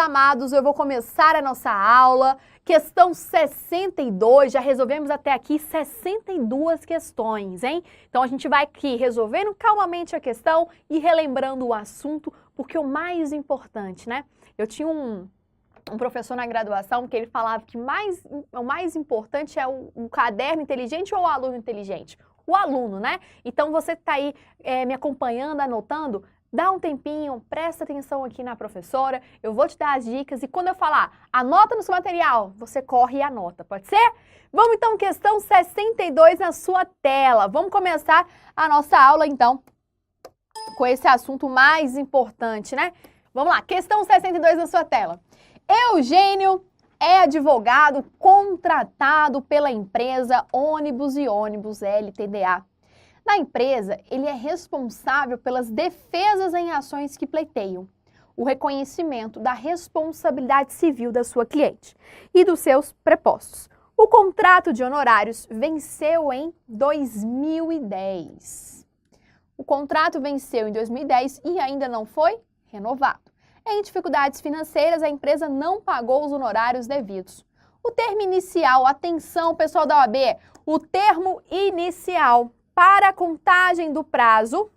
amados, eu vou começar a nossa aula. Questão 62, já resolvemos até aqui 62 questões, hein? Então a gente vai aqui resolvendo calmamente a questão e relembrando o assunto, porque o mais importante, né? Eu tinha um professor na graduação que ele falava que o mais importante é o caderno inteligente ou o aluno inteligente? O aluno, né? Então você que está aí me acompanhando, anotando, dá um tempinho, presta atenção aqui na professora, eu vou te dar as dicas e quando eu falar, anota no seu material, você corre e anota, pode ser? Vamos então, questão 62 na sua tela. Vamos começar a nossa aula então com esse assunto mais importante, né? Vamos lá, questão 62 na sua tela. Eugênio é advogado contratado pela empresa Ônibus e Ônibus LTDA. Na empresa, ele é responsável pelas defesas em ações que pleiteiam, o reconhecimento da responsabilidade civil da sua cliente e dos seus prepostos. O contrato de honorários venceu em 2010. O contrato venceu em 2010 e ainda não foi renovado. Em dificuldades financeiras, a empresa não pagou os honorários devidos. O termo inicial, atenção pessoal da OAB, o termo inicial para a contagem do prazo,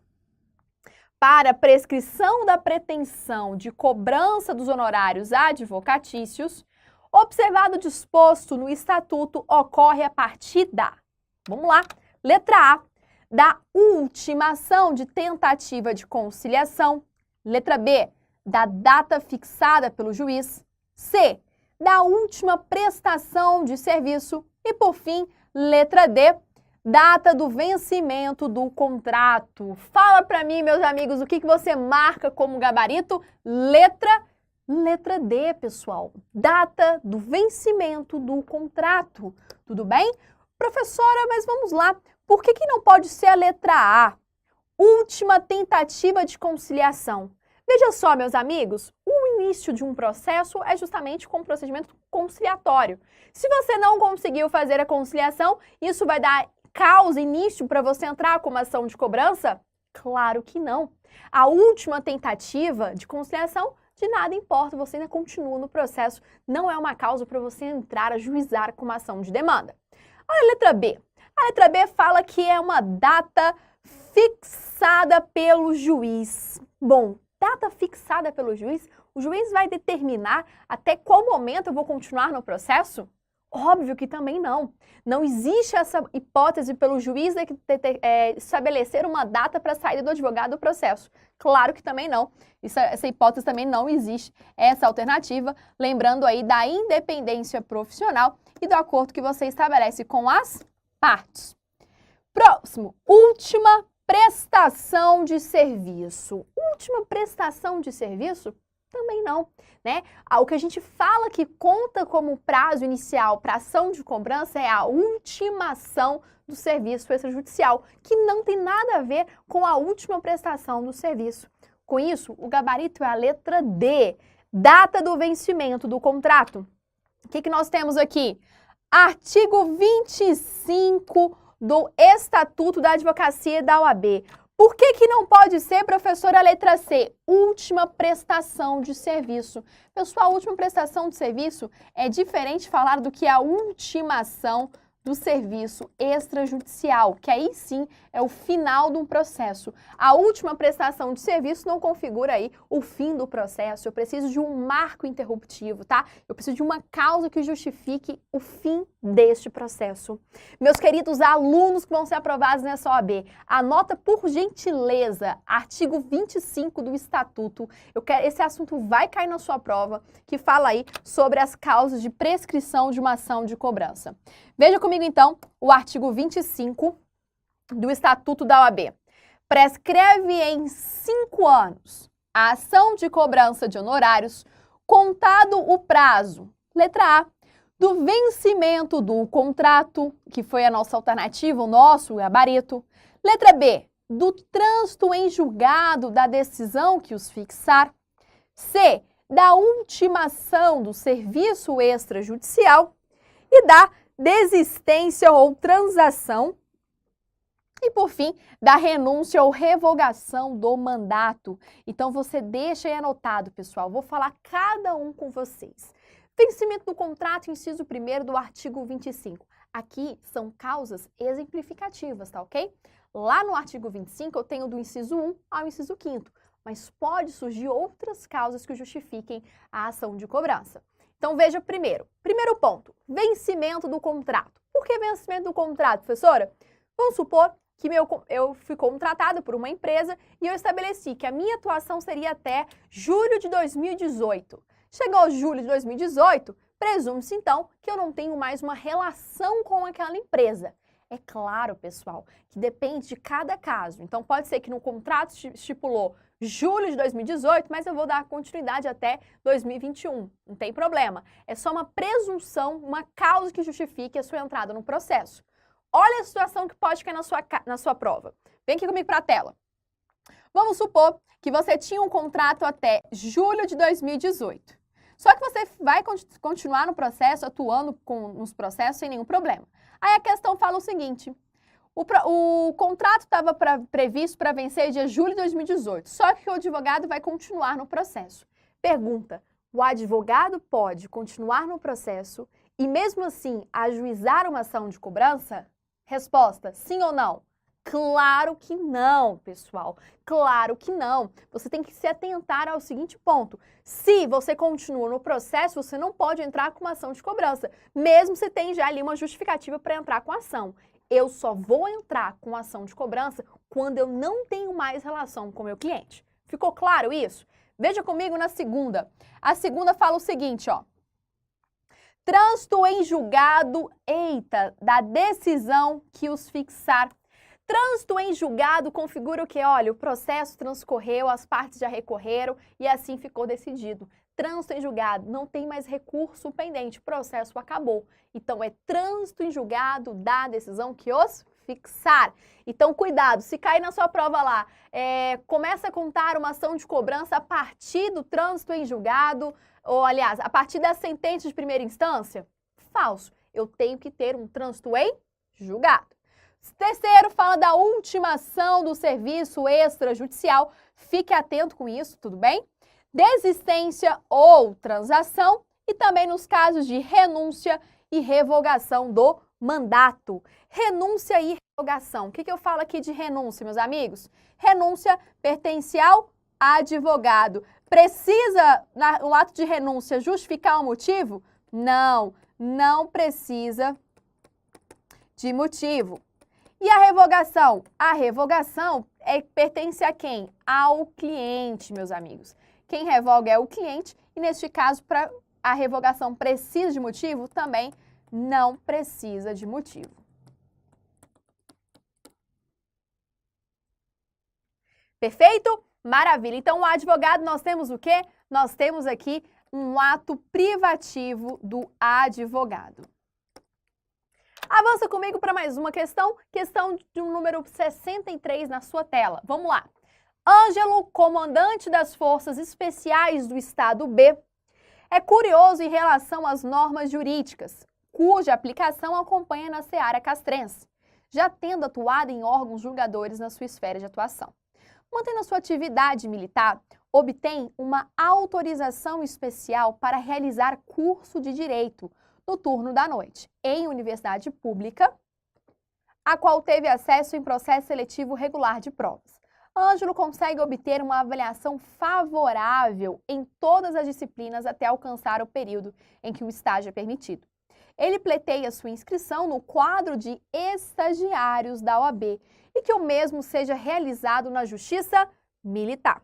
para a prescrição da pretensão de cobrança dos honorários advocatícios, observado o disposto no Estatuto, ocorre a partir da, vamos lá, letra A, da ultimação de tentativa de conciliação, letra B, da data fixada pelo juiz, C, da última prestação de serviço e, por fim, letra D, data do vencimento do contrato. Fala para mim, meus amigos, o que você marca como gabarito? Letra D, pessoal. Data do vencimento do contrato. Tudo bem? Professora, mas vamos lá. Por que não pode ser a letra A? Última tentativa de conciliação. Veja só, meus amigos, o início de um processo é justamente com o procedimento conciliatório. Se você não conseguiu fazer a conciliação, isso vai dar causa, início para você entrar com uma ação de cobrança? Claro que não. A última tentativa de conciliação, de nada importa, você ainda continua no processo, não é uma causa para você entrar a juizar com uma ação de demanda. Olha a letra B. A letra B fala que é uma data fixada pelo juiz. Bom, data fixada pelo juiz, o juiz vai determinar até qual momento eu vou continuar no processo? Óbvio que também não. Não existe essa hipótese pelo juiz de estabelecer uma data para a saída do advogado do processo. Claro que também não. Essa hipótese também não existe. Essa alternativa, lembrando aí da independência profissional e do acordo que você estabelece com as partes. Próximo, última prestação de serviço. Última prestação de serviço? Também não, né? O que a gente fala que conta como prazo inicial para ação de cobrança é a ultimação do serviço extrajudicial, que não tem nada a ver com a última prestação do serviço. Com isso, o gabarito é a letra D, data do vencimento do contrato. O que nós temos aqui? Artigo 25 do Estatuto da Advocacia da OAB. Por que não pode ser, professora, a letra C? Última prestação de serviço. Pessoal, a última prestação de serviço é diferente de falar do que a ultimação do serviço extrajudicial, que aí sim é o final de um processo. A última prestação de serviço não configura aí o fim do processo. Eu preciso de um marco interruptivo, tá? Eu preciso de uma causa que justifique o fim deste processo. Meus queridos alunos que vão ser aprovados nessa OAB, anota por gentileza artigo 25 do Estatuto. Esse assunto vai cair na sua prova, que fala aí sobre as causas de prescrição de uma ação de cobrança. Veja comigo, então, o artigo 25 do Estatuto da OAB. Prescreve em 5 anos a ação de cobrança de honorários, contado o prazo, letra A, do vencimento do contrato, que foi a nossa alternativa, o nosso gabarito. Letra B, do trânsito em julgado da decisão que os fixar. C, da ultimação do serviço extrajudicial. E da desistência ou transação E por fim, da renúncia ou revogação do mandato. Então você deixa aí anotado, pessoal. Vou falar cada um com vocês. Vencimento do contrato, inciso 1º do artigo 25. Aqui são causas exemplificativas, tá ok? Lá no artigo 25 eu tenho do inciso 1 ao inciso 5º, mas pode surgir outras causas que justifiquem a ação de cobrança. Então veja primeiro ponto, vencimento do contrato. Por que vencimento do contrato, professora? Vamos supor que eu fui contratada por uma empresa e eu estabeleci que a minha atuação seria até julho de 2018. Chegou julho de 2018, presume-se então que eu não tenho mais uma relação com aquela empresa. É claro, pessoal, que depende de cada caso. Então pode ser que no contrato estipulou julho de 2018, mas eu vou dar continuidade até 2021. Não tem problema. É só uma presunção, uma causa que justifique a sua entrada no processo. Olha a situação que pode cair na sua prova. Vem aqui comigo para a tela. Vamos supor que você tinha um contrato até julho de 2018. Só que você vai continuar no processo, atuando nos processos sem nenhum problema. Aí a questão fala o seguinte, o contrato estava previsto para vencer dia julho de 2018, só que o advogado vai continuar no processo. Pergunta, o advogado pode continuar no processo e mesmo assim ajuizar uma ação de cobrança? Resposta, sim ou não? Claro que não, pessoal. Claro que não. Você tem que se atentar ao seguinte ponto. Se você continua no processo, você não pode entrar com uma ação de cobrança, mesmo se tem já ali uma justificativa para entrar com a ação. Eu só vou entrar com ação de cobrança quando eu não tenho mais relação com o meu cliente. Ficou claro isso? Veja comigo na segunda. A segunda fala o seguinte, ó. Trânsito em julgado, da decisão que os fixar. Trânsito em julgado configura o que? Olha, o processo transcorreu, as partes já recorreram e assim ficou decidido. Trânsito em julgado, não tem mais recurso pendente, o processo acabou. Então, é trânsito em julgado da decisão que os fixar. Então, cuidado, se cair na sua prova lá, começa a contar uma ação de cobrança a partir do trânsito em julgado, ou aliás, a partir da sentença de primeira instância? Falso. Eu tenho que ter um trânsito em julgado. Terceiro, fala da ultimação do serviço extrajudicial. Fique atento com isso, tudo bem? Desistência ou transação e também nos casos de renúncia e revogação do mandato. Renúncia e revogação. O que eu falo aqui de renúncia, meus amigos? Renúncia pertence ao advogado. Precisa, no ato de renúncia, justificar o motivo? Não, não precisa de motivo. E a revogação? A revogação pertence a quem? Ao cliente, meus amigos. Quem revoga é o cliente e, neste caso, para a revogação precisa de motivo? Também não precisa de motivo. Perfeito? Maravilha. Então, o advogado, nós temos o quê? Nós temos aqui um ato privativo do advogado. Avança comigo para mais uma questão de um número 63 na sua tela. Vamos lá. Ângelo, comandante das Forças Especiais do Estado B, é curioso em relação às normas jurídicas, cuja aplicação acompanha na seara castrense, já tendo atuado em órgãos julgadores na sua esfera de atuação. Mantendo a sua atividade militar, obtém uma autorização especial para realizar curso de Direito no turno da noite, em universidade pública, a qual teve acesso em processo seletivo regular de provas. Ângelo consegue obter uma avaliação favorável em todas as disciplinas até alcançar o período em que o estágio é permitido. Ele pleiteia sua inscrição no quadro de estagiários da OAB e que o mesmo seja realizado na Justiça Militar.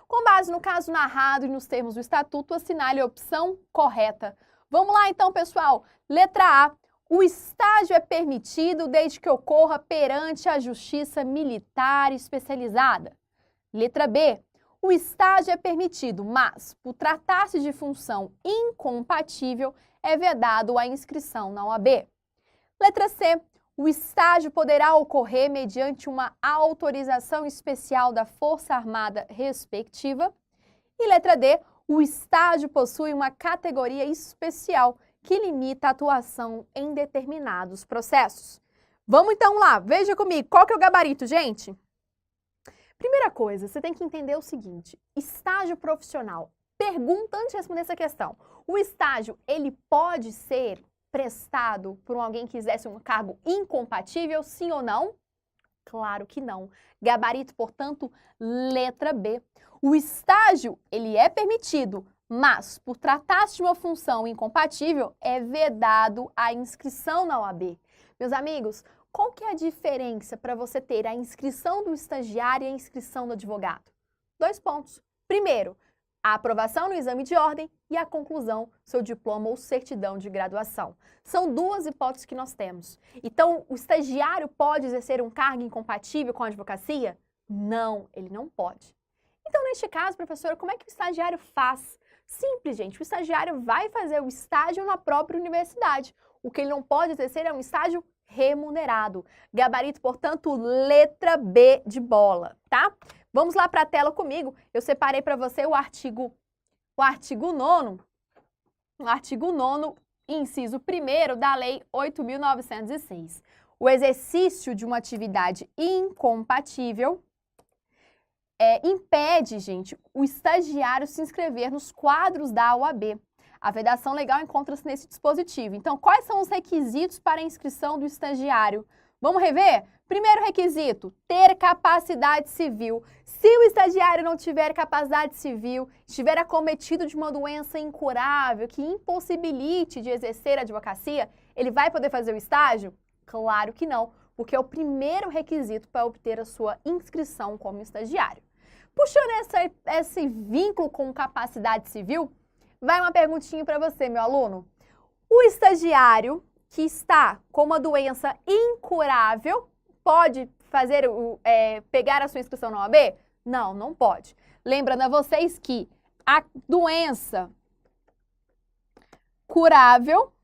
Com base no caso narrado e nos termos do Estatuto, assinale a opção correta. Vamos lá então, pessoal. Letra A. O estágio é permitido desde que ocorra perante a Justiça Militar Especializada. Letra B. O estágio é permitido, mas, por tratar-se de função incompatível, é vedado a inscrição na OAB. Letra C. O estágio poderá ocorrer mediante uma autorização especial da Força Armada respectiva. E letra D. O estágio possui uma categoria especial que limita a atuação em determinados processos. Vamos então lá, veja comigo, qual que é o gabarito, gente? Primeira coisa, você tem que entender o seguinte, estágio profissional. Pergunta antes de responder essa questão. O estágio, ele pode ser prestado por alguém que quisesse um cargo incompatível, sim ou não? Claro que não. Gabarito, portanto, letra B. O estágio, ele é permitido, mas, por tratar-se de uma função incompatível, é vedado a inscrição na OAB. Meus amigos, qual que é a diferença para você ter a inscrição do estagiário e a inscrição do advogado? 2 pontos. Primeiro, a aprovação no exame de ordem e a conclusão, seu diploma ou certidão de graduação. São 2 hipóteses que nós temos. Então, o estagiário pode exercer um cargo incompatível com a advocacia? Não, ele não pode. Então, neste caso, professora, como é que o estagiário faz? Simples, gente. O estagiário vai fazer o estágio na própria universidade. O que ele não pode exercer é um estágio remunerado. Gabarito, portanto, letra B de bola, tá? Vamos lá para a tela comigo. Eu separei para você o artigo 9º, inciso 1º da Lei 8.906. O exercício de uma atividade incompatível impede, gente, o estagiário se inscrever nos quadros da OAB. A vedação legal encontra-se nesse dispositivo. Então, quais são os requisitos para a inscrição do estagiário? Vamos rever? Primeiro requisito, ter capacidade civil. Se o estagiário não tiver capacidade civil, estiver acometido de uma doença incurável que impossibilite de exercer a advocacia, ele vai poder fazer o estágio? Claro que não, porque é o primeiro requisito para obter a sua inscrição como estagiário. Puxando esse vínculo com capacidade civil, vai uma perguntinha para você, meu aluno. O estagiário que está com uma doença incurável pode pegar a sua inscrição na OAB? Não, não pode. Lembrando a vocês que a doença curável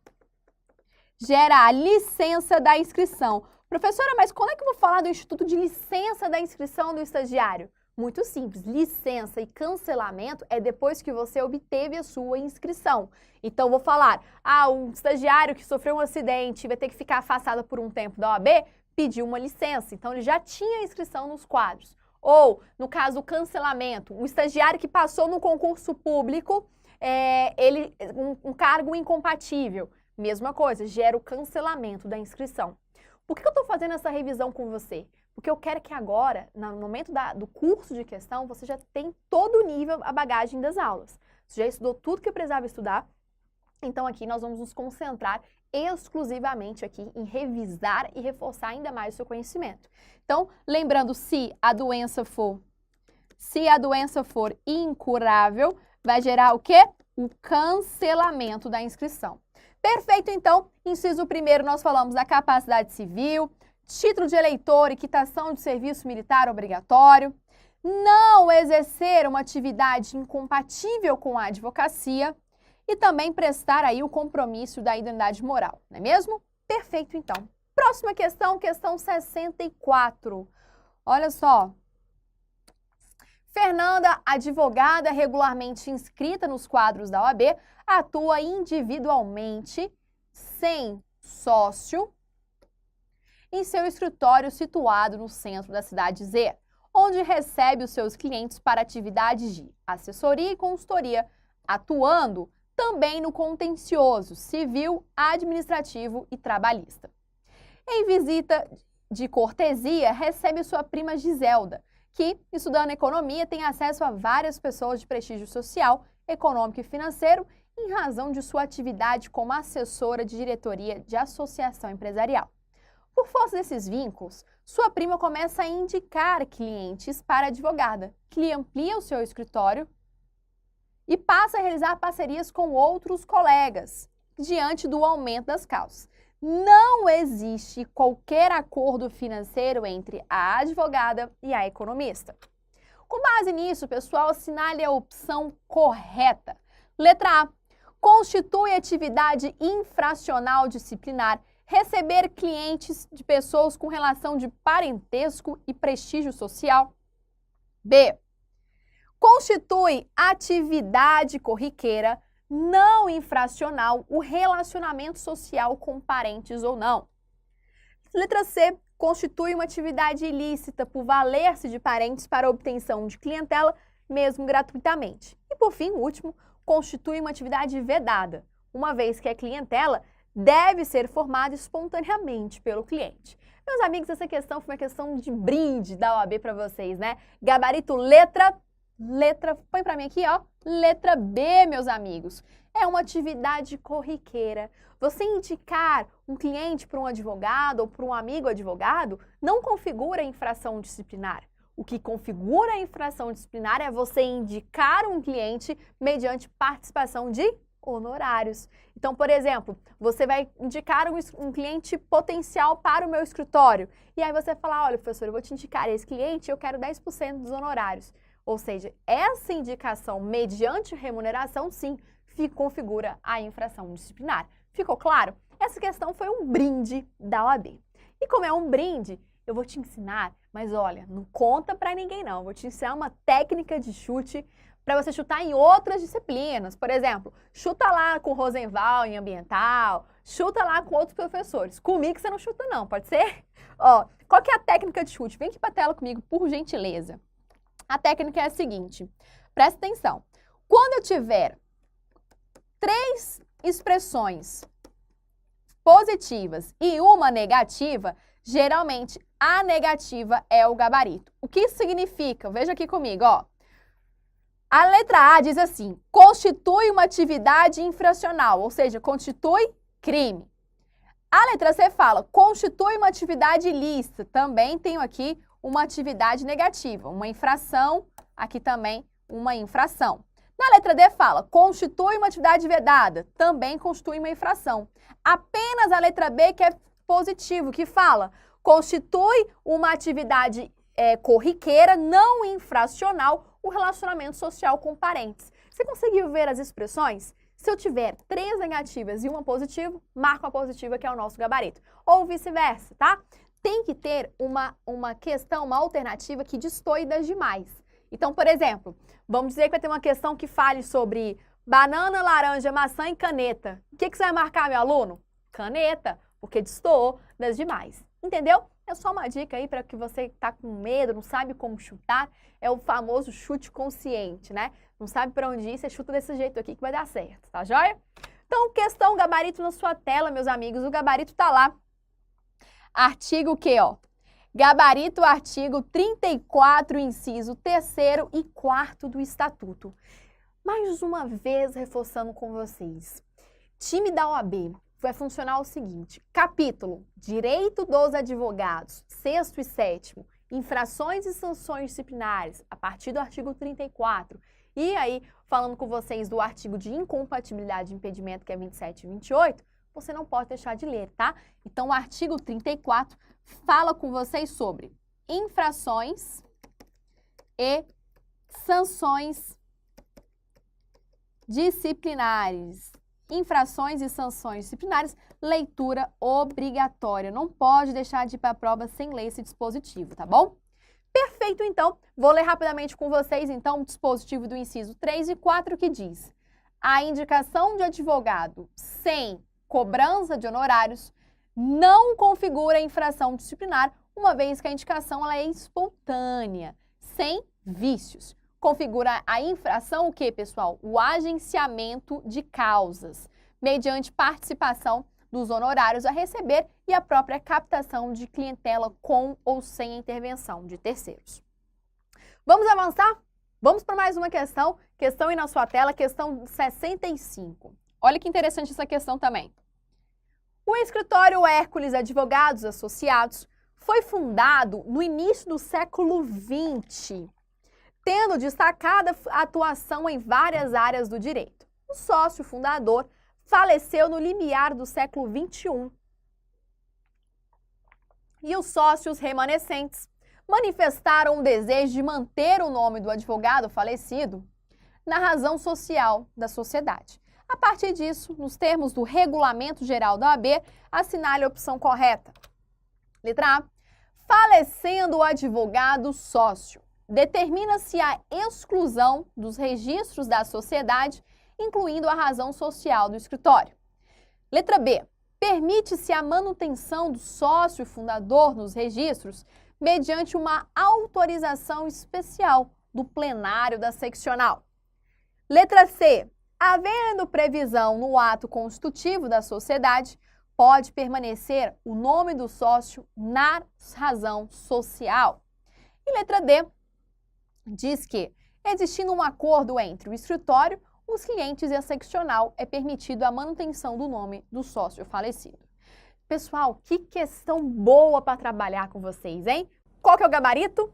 gera a licença da inscrição. Professora, mas quando é que eu vou falar do Instituto de Licença da Inscrição do Estagiário? Muito simples, licença e cancelamento é depois que você obteve a sua inscrição. Então, vou falar, um estagiário que sofreu um acidente e vai ter que ficar afastado por um tempo da OAB, pediu uma licença, então ele já tinha a inscrição nos quadros. Ou, no caso do cancelamento, um estagiário que passou no concurso público, um cargo incompatível, mesma coisa, gera o cancelamento da inscrição. Por que eu estou fazendo essa revisão com você? Porque eu quero que agora, no momento do curso de questão, você já tem todo o nível, a bagagem das aulas. Você já estudou tudo que precisava estudar, então aqui nós vamos nos concentrar exclusivamente aqui em revisar e reforçar ainda mais o seu conhecimento. Então, lembrando, se a doença for incurável, vai gerar o quê? O cancelamento da inscrição. Perfeito, então, inciso 1º, nós falamos da capacidade civil, título de eleitor e quitação de serviço militar obrigatório, não exercer uma atividade incompatível com a advocacia e também prestar aí o compromisso da idoneidade moral, não é mesmo? Perfeito, então. Próxima questão, questão 64. Olha só. Fernanda, advogada regularmente inscrita nos quadros da OAB, atua individualmente, sem sócio, em seu escritório situado no centro da cidade Z, onde recebe os seus clientes para atividades de assessoria e consultoria, atuando também no contencioso civil, administrativo e trabalhista. Em visita de cortesia, recebe sua prima Giselda, que, estudando economia, tem acesso a várias pessoas de prestígio social, econômico e financeiro, em razão de sua atividade como assessora de diretoria de associação empresarial. Por força desses vínculos, sua prima começa a indicar clientes para a advogada, que lhe amplia o seu escritório e passa a realizar parcerias com outros colegas, diante do aumento das causas. Não existe qualquer acordo financeiro entre a advogada e a economista. Com base nisso, pessoal, assinale a opção correta. Letra A. Constitui atividade infracional disciplinar receber clientes de pessoas com relação de parentesco e prestígio social. B. Constitui atividade corriqueira não infracional o relacionamento social com parentes ou não. Letra C, constitui uma atividade ilícita por valer-se de parentes para obtenção de clientela, mesmo gratuitamente. E por fim, o último, constitui uma atividade vedada, uma vez que a clientela deve ser formada espontaneamente pelo cliente. Meus amigos, essa questão foi uma questão de brinde da OAB para vocês, né? Gabarito letra, põe para mim aqui, ó, letra B, meus amigos. É uma atividade corriqueira. Você indicar um cliente para um advogado ou para um amigo advogado não configura infração disciplinar. O que configura a infração disciplinar é você indicar um cliente mediante participação de honorários. Então, por exemplo, você vai indicar um cliente potencial para o meu escritório. E aí você fala, olha, professor, eu vou te indicar esse cliente e eu quero 10% dos honorários. Ou seja, essa indicação mediante remuneração, sim, configura a infração disciplinar. Ficou claro? Essa questão foi um brinde da OAB. E como é um brinde, eu vou te ensinar, mas olha, não conta pra ninguém não. Eu vou te ensinar uma técnica de chute para você chutar em outras disciplinas. Por exemplo, chuta lá com o Rosenval em ambiental, chuta lá com outros professores. Comigo você não chuta não, pode ser? Ó, qual que é a técnica de chute? Vem aqui pra tela comigo, por gentileza. A técnica é a seguinte, presta atenção. Quando eu tiver 3 expressões positivas e uma negativa, geralmente a negativa é o gabarito. O que isso significa? Veja aqui comigo, ó. A letra A diz assim, constitui uma atividade infracional, ou seja, constitui crime. A letra C fala, constitui uma atividade ilícita, também tenho aqui uma atividade negativa, uma infração, aqui também uma infração. Na letra D fala, constitui uma atividade vedada, também constitui uma infração. Apenas a letra B que é positivo, que fala, constitui uma atividade corriqueira, não infracional, o relacionamento social com parentes. Você conseguiu ver as expressões? Se eu tiver 3 negativas e uma positiva, marco a positiva que é o nosso gabarito. Ou vice-versa, tá? Tem que ter uma questão, uma alternativa que destoe das demais. Então, por exemplo, vamos dizer que vai ter uma questão que fale sobre banana, laranja, maçã e caneta. O que você vai marcar, meu aluno? Caneta, porque destoou das demais. Entendeu? É só uma dica aí para que você está com medo, não sabe como chutar. É o famoso chute consciente, né? Não sabe para onde ir, você chuta desse jeito aqui que vai dar certo, tá joia? Então, questão gabarito na sua tela, meus amigos. O gabarito tá lá. Artigo o quê, ó? Gabarito, artigo 34, inciso 3º e 4º do Estatuto. Mais uma vez, reforçando com vocês. Time da OAB vai funcionar o seguinte. Capítulo, Direito dos Advogados, 6º e 7º, infrações e sanções disciplinares, a partir do artigo 34. E aí, falando com vocês do artigo de incompatibilidade de impedimento, que é 27 e 28, você não pode deixar de ler, tá? Então, o artigo 34 fala com vocês sobre infrações e sanções disciplinares. Infrações e sanções disciplinares, leitura obrigatória. Não pode deixar de ir para a prova sem ler esse dispositivo, tá bom? Perfeito, então. Vou ler rapidamente com vocês, então, o dispositivo do inciso 3 e 4 que diz: a indicação de advogado sem cobrança de honorários não configura infração disciplinar, uma vez que a indicação ela é espontânea, sem vícios. Configura a infração o quê, pessoal? O agenciamento de causas, mediante participação dos honorários a receber e a própria captação de clientela com ou sem a intervenção de terceiros. Vamos avançar? Vamos para mais uma questão. Questão aí na sua tela, questão 65. Olha que interessante essa questão também. O escritório Hércules Advogados Associados foi fundado no início do século XX, tendo destacada atuação em várias áreas do direito. O sócio fundador faleceu no limiar do século XXI. E os sócios remanescentes manifestaram o desejo de manter o nome do advogado falecido na razão social da sociedade. A partir disso, nos termos do Regulamento Geral da OAB, assinale a opção correta. Letra A. Falecendo o advogado sócio, determina-se a exclusão dos registros da sociedade, incluindo a razão social do escritório. Letra B. Permite-se a manutenção do sócio fundador nos registros mediante uma autorização especial do plenário da seccional. Letra C. Havendo previsão no ato constitutivo da sociedade, pode permanecer o nome do sócio na razão social. E letra D. Diz que, existindo um acordo entre o escritório, os clientes e a seccional, é permitido a manutenção do nome do sócio falecido. Pessoal, que questão boa para trabalhar com vocês, hein? Qual que é o gabarito?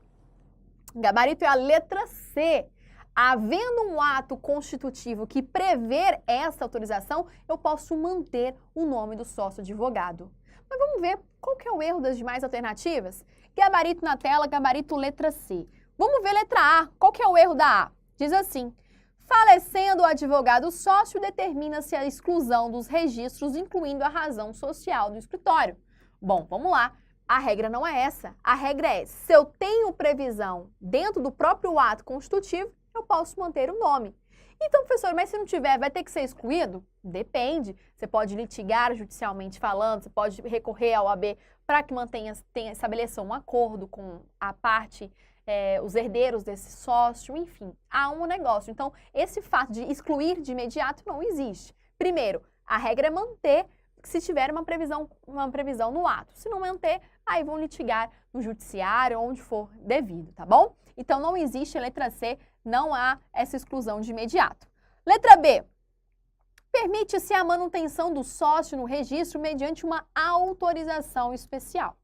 O gabarito é a letra C. Havendo um ato constitutivo que prever essa autorização, eu posso manter o nome do sócio advogado. Mas vamos ver qual que é o erro das demais alternativas? Gabarito na tela, gabarito letra C. Vamos ver letra A. Qual que é o erro da A? Diz assim: falecendo o advogado sócio, determina-se a exclusão dos registros, incluindo a razão social do escritório. Bom, vamos lá. A regra não é essa. A regra é, se eu tenho previsão dentro do próprio ato constitutivo, eu posso manter o nome. Então, professor, mas se não tiver, vai ter que ser excluído? Depende. Você pode litigar judicialmente falando, você pode recorrer ao OAB para que estabeleça um acordo com a parte, os herdeiros desse sócio, enfim, há um negócio. Então, esse fato de excluir de imediato não existe. Primeiro, a regra é manter se tiver uma previsão no ato. Se não manter, aí vão litigar no judiciário, onde for devido, tá bom? Então, não existe, a letra C, não há essa exclusão de imediato. Letra B. Permite-se a manutenção do sócio no registro mediante uma autorização especial.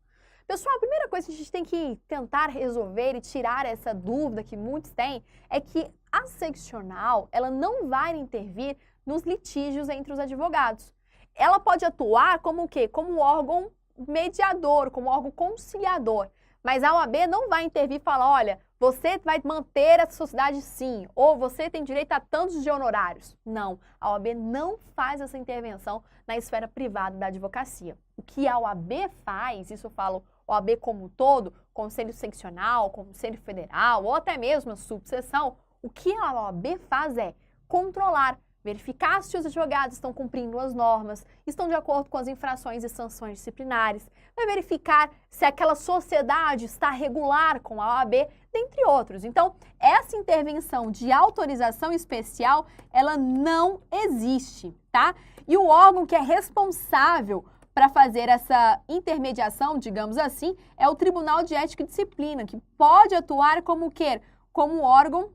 Pessoal, a primeira coisa que a gente tem que tentar resolver e tirar essa dúvida que muitos têm é que a seccional, ela não vai intervir nos litígios entre os advogados. Ela pode atuar como o quê? Como órgão mediador, como órgão conciliador. Mas a OAB não vai intervir e falar, olha, você vai manter a sociedade sim, ou você tem direito a tantos de honorários. Não, a OAB não faz essa intervenção na esfera privada da advocacia. O que a OAB faz, isso eu falo OAB como um todo, Conselho Seccional, Conselho Federal, ou até mesmo a subseção, o que a OAB faz é controlar, verificar se os advogados estão cumprindo as normas, estão de acordo com as infrações e sanções disciplinares, vai verificar se aquela sociedade está regular com a OAB, dentre outros. Então, essa intervenção de autorização especial, ela não existe, tá? E o órgão que é responsável para fazer essa intermediação, digamos assim, é o Tribunal de Ética e Disciplina, que pode atuar como o quê? Como órgão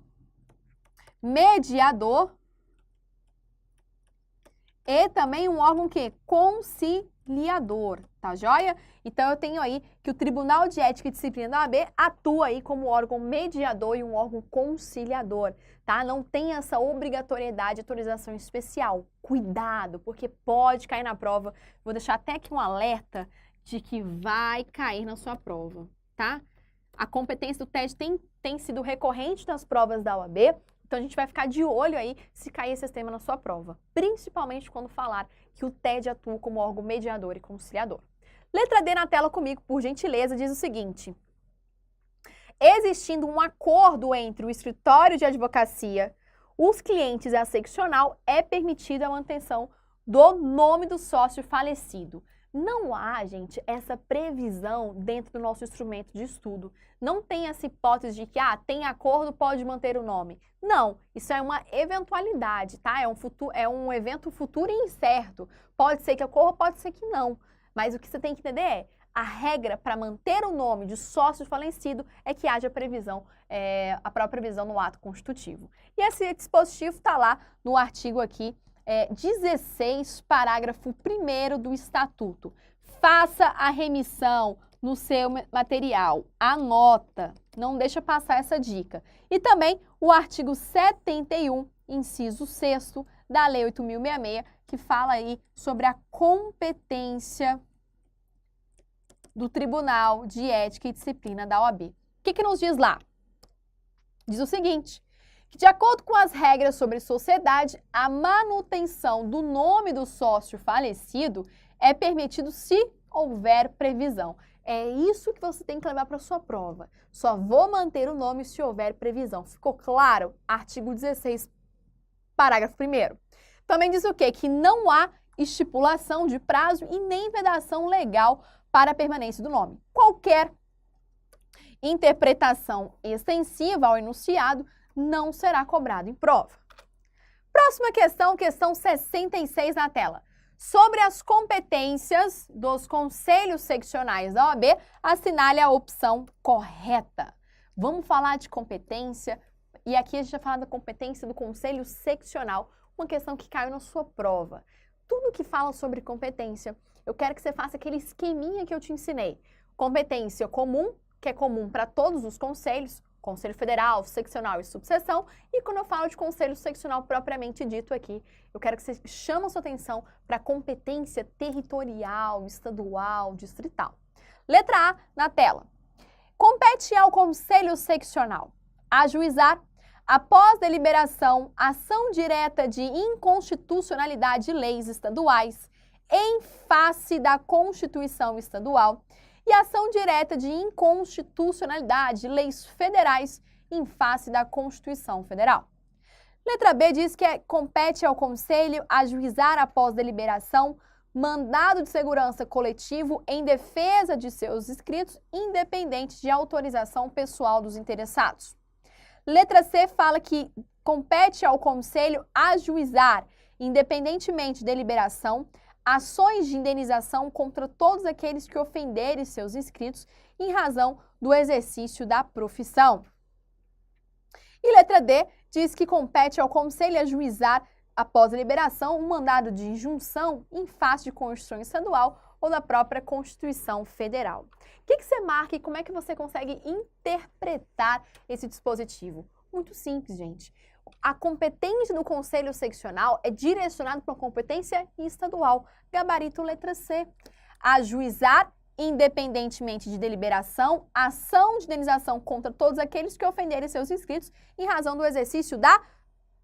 mediador e também um órgão que conciliador, tá joia? Então eu tenho aí que o Tribunal de Ética e Disciplina da OAB atua aí como órgão mediador e um órgão conciliador, tá? Não tem essa obrigatoriedade de autorização especial. Cuidado, porque pode cair na prova. Vou deixar até aqui um alerta de que vai cair na sua prova, tá? A competência do TED tem sido recorrente nas provas da OAB. Então, a gente vai ficar de olho aí se cair esse tema na sua prova, principalmente quando falar que o TED atua como órgão mediador e conciliador. Letra D na tela comigo, por gentileza, diz o seguinte: existindo um acordo entre o escritório de advocacia, os clientes e a seccional, é permitida a manutenção do nome do sócio falecido. Não há, gente, essa previsão dentro do nosso instrumento de estudo. Não tem essa hipótese de que, tem acordo, pode manter o nome. Não, isso é uma eventualidade, tá? É um evento futuro e incerto. Pode ser que ocorra, pode ser que não. Mas o que você tem que entender é, a regra para manter o nome de sócio falecido é que haja previsão, a própria previsão no ato constitutivo. E esse dispositivo está lá no artigo aqui, 16, parágrafo 1º do Estatuto. Faça a remissão no seu material. Anota, não deixa passar essa dica. E também o artigo 71, inciso 6º da Lei 8.066, que fala aí sobre a competência do Tribunal de Ética e Disciplina da OAB. O que nos diz lá? Diz o seguinte: que de acordo com as regras sobre sociedade, a manutenção do nome do sócio falecido é permitido se houver previsão. É isso que você tem que levar para a sua prova. Só vou manter o nome se houver previsão. Ficou claro? Artigo 16, parágrafo 1º. Também diz o quê? Que não há estipulação de prazo e nem vedação legal para a permanência do nome. Qualquer interpretação extensiva ao enunciado não será cobrado em prova. Próxima questão, questão 66 na tela. Sobre as competências dos conselhos seccionais da OAB, assinale a opção correta. Vamos falar de competência, e aqui a gente vai falar da competência do conselho seccional, uma questão que caiu na sua prova. Tudo que fala sobre competência, eu quero que você faça aquele esqueminha que eu te ensinei. Competência comum, que é comum para todos os conselhos, Conselho Federal, Seccional e Subseção, e quando eu falo de Conselho Seccional propriamente dito aqui, eu quero que você chame a sua atenção para a competência territorial, estadual, distrital. Letra A na tela. Compete ao Conselho Seccional ajuizar, após deliberação, ação direta de inconstitucionalidade de leis estaduais em face da Constituição Estadual e ação direta de inconstitucionalidade de leis federais em face da Constituição Federal. Letra B diz que compete ao Conselho ajuizar após deliberação mandado de segurança coletivo em defesa de seus inscritos, independente de autorização pessoal dos interessados. Letra C fala que compete ao Conselho ajuizar, independentemente de deliberação, ações de indenização contra todos aqueles que ofenderem seus inscritos em razão do exercício da profissão. E letra D diz que compete ao Conselho ajuizar, após a liberação, um mandado de injunção em face de Constituição Estadual ou da própria Constituição Federal. O que você marca e como é que você consegue interpretar esse dispositivo? Muito simples, gente. A competência do Conselho Seccional é direcionada para uma competência estadual. Gabarito letra C. Ajuizar, independentemente de deliberação, ação de indenização contra todos aqueles que ofenderem seus inscritos em razão do exercício da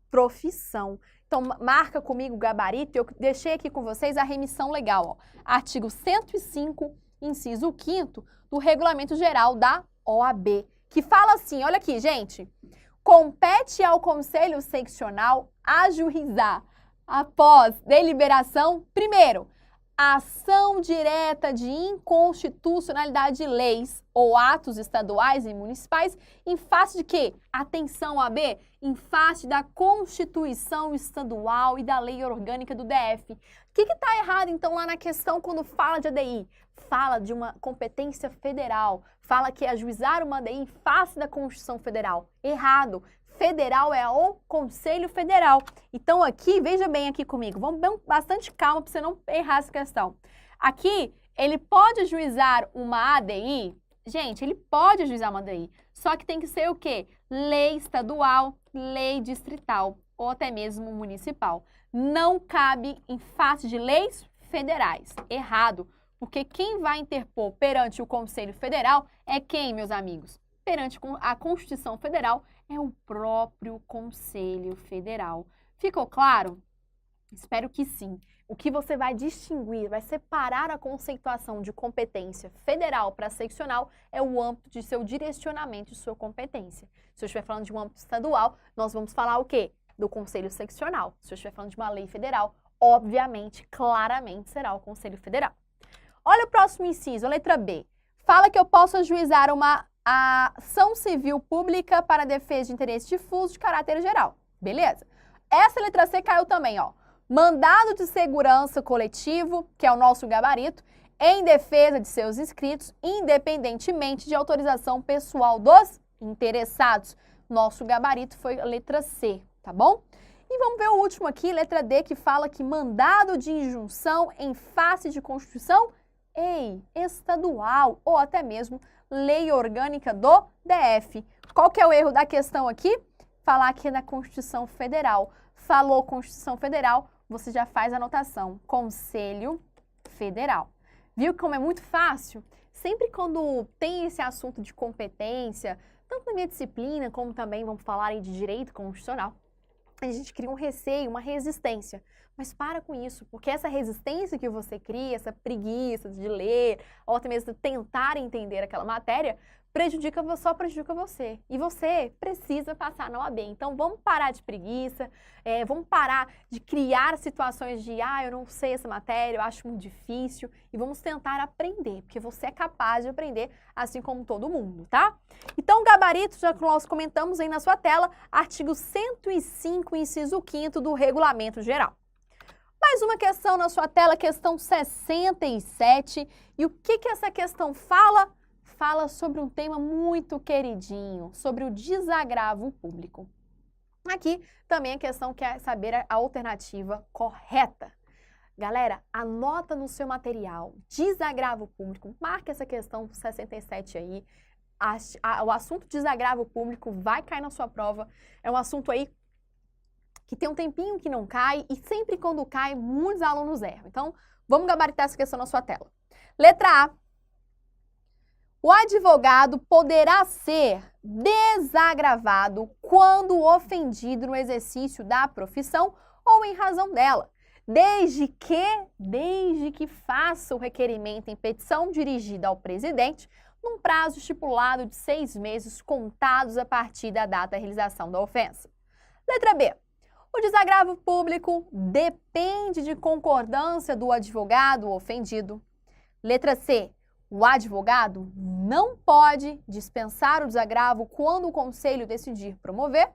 profissão. Então, marca comigo o gabarito. Eu deixei aqui com vocês a remissão legal. Ó. Artigo 105, inciso 5º do Regulamento Geral da OAB, que fala assim, olha aqui, gente. Compete ao Conselho Seccional ajuizar, após deliberação, primeiro, ação direta de inconstitucionalidade de leis ou atos estaduais e municipais em face de quê? Atenção, AB, em face da Constituição Estadual e da Lei Orgânica do DF. O que está errado, então, lá na questão quando fala de ADI? Fala de uma competência federal, fala que ajuizar uma ADI em face da Constituição Federal. Errado. Federal é o Conselho Federal. Então aqui, veja bem aqui comigo, vamos ter bastante calma para você não errar essa questão. Aqui, ele pode ajuizar uma ADI? Gente, ele pode ajuizar uma ADI, só que tem que ser o quê? Lei estadual, lei distrital ou até mesmo municipal. Não cabe em face de leis federais. Errado, porque quem vai interpor perante o Conselho Federal é quem, meus amigos? Perante a Constituição Federal é o próprio Conselho Federal. Ficou claro? Espero que sim. O que você vai distinguir, vai separar a conceituação de competência federal para seccional é o âmbito de seu direcionamento de sua competência. Se eu estiver falando de um âmbito estadual, nós vamos falar o quê? Do Conselho Seccional. Se eu estiver falando de uma lei federal, obviamente, claramente será o Conselho Federal. Olha o próximo inciso, a letra B. Fala que eu posso ajuizar uma ação civil pública para defesa de interesse difuso de caráter geral. Beleza? Essa letra C caiu também, ó. Mandado de segurança coletivo, que é o nosso gabarito, em defesa de seus inscritos, independentemente de autorização pessoal dos interessados. Nosso gabarito foi a letra C, tá bom? E vamos ver o último aqui, letra D, que fala que mandado de injunção em face de Constituição estadual ou até mesmo lei orgânica do DF. Qual que é o erro da questão aqui? Falar que é da Constituição Federal. Falou Constituição Federal, você já faz a anotação. Conselho Federal. Viu como é muito fácil? Sempre quando tem esse assunto de competência, tanto na minha disciplina como também vamos falar aí de direito constitucional, a gente cria um receio, uma resistência. Mas para com isso, porque essa resistência que você cria, essa preguiça de ler, ou até mesmo de tentar entender aquela matéria, só prejudica você. E você precisa passar na OAB. Então, vamos parar de preguiça, vamos parar de criar situações de, eu não sei essa matéria, eu acho muito difícil, e vamos tentar aprender, porque você é capaz de aprender, assim como todo mundo, tá? Então, o gabarito, já que nós comentamos aí na sua tela, artigo 105, inciso 5º do Regulamento Geral. Mais uma questão na sua tela, questão 67. E o que essa questão fala? Fala sobre um tema muito queridinho, sobre o desagravo público. Aqui também a questão quer saber a alternativa correta. Galera, anota no seu material, desagravo público, marca essa questão 67 aí. O assunto desagravo público vai cair na sua prova, é um assunto aí que tem um tempinho que não cai e sempre quando cai, muitos alunos erram. Então, vamos gabaritar essa questão na sua tela. Letra A. O advogado poderá ser desagravado quando ofendido no exercício da profissão ou em razão dela, desde que faça o requerimento em petição dirigida ao presidente num prazo estipulado de 6 meses contados a partir da data da realização da ofensa. Letra B. O desagravo público depende de concordância do advogado ofendido. Letra C. O advogado não pode dispensar o desagravo quando o conselho decidir promover.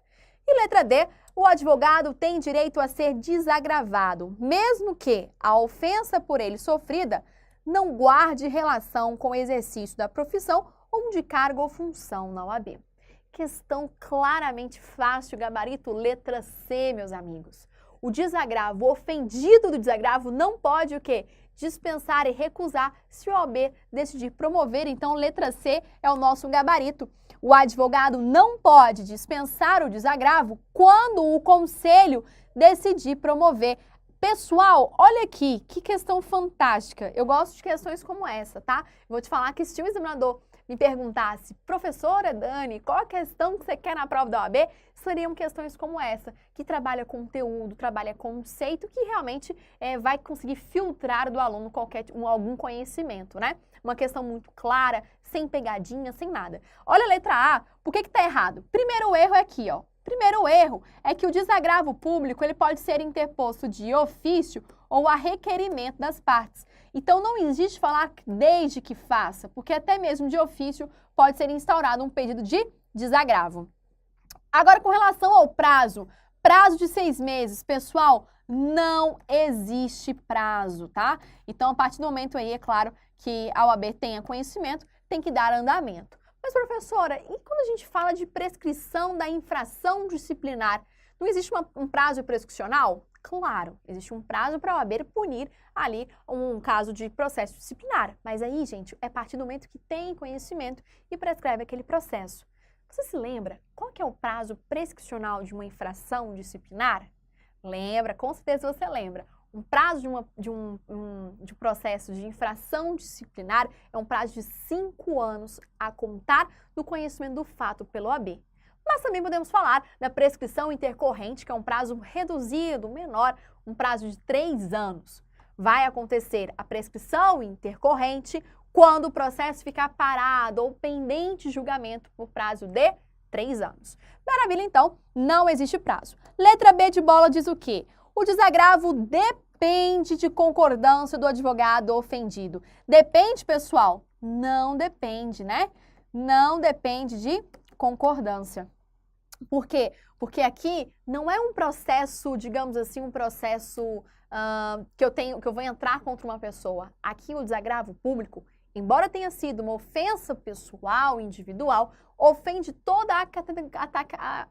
E letra D. O advogado tem direito a ser desagravado, mesmo que a ofensa por ele sofrida não guarde relação com o exercício da profissão ou de cargo ou função na OAB. Questão claramente fácil, gabarito letra C, meus amigos. O desagravo, o ofendido do desagravo não pode o quê? Dispensar e recusar se o OAB decidir promover. Então, letra C é o nosso gabarito. O advogado não pode dispensar o desagravo quando o conselho decidir promover. Pessoal, olha aqui, que questão fantástica. Eu gosto de questões como essa, tá? Vou te falar que se o examinador me perguntasse, professora Dani, qual a questão que você quer na prova da OAB? Seriam questões como essa, que trabalha conteúdo, trabalha conceito, que realmente vai conseguir filtrar do aluno algum conhecimento, né? Uma questão muito clara, sem pegadinha, sem nada. Olha a letra A, por que está errado? Primeiro erro é aqui, ó. Primeiro erro é que o desagravo público ele pode ser interposto de ofício ou a requerimento das partes. Então, não existe falar desde que faça, porque até mesmo de ofício pode ser instaurado um pedido de desagravo. Agora, com relação ao prazo de 6 meses, pessoal, não existe prazo, tá? Então, a partir do momento aí, é claro, que a OAB tenha conhecimento, tem que dar andamento. Mas, professora, e quando a gente fala de prescrição da infração disciplinar, não existe um prazo prescricional? Claro, existe um prazo para a OAB punir ali um caso de processo disciplinar. Mas aí, gente, é a partir do momento que tem conhecimento e prescreve aquele processo. Você se lembra qual que é o prazo prescricional de uma infração disciplinar? Lembra, com certeza você lembra. Um prazo de um processo de infração disciplinar é um prazo de 5 anos a contar do conhecimento do fato pela OAB. Mas também podemos falar da prescrição intercorrente, que é um prazo reduzido, menor, um prazo de 3 anos. Vai acontecer a prescrição intercorrente quando o processo ficar parado ou pendente de julgamento por prazo de 3 anos. Maravilha, então, não existe prazo. Letra B de bola diz o quê? O desagravo depende de concordância do advogado ofendido. Depende, pessoal? Não depende, né? Não depende de concordância. Por quê? Porque aqui não é um processo, digamos assim, um processo que eu vou entrar contra uma pessoa. Aqui o desagravo público, embora tenha sido uma ofensa pessoal, individual, ofende toda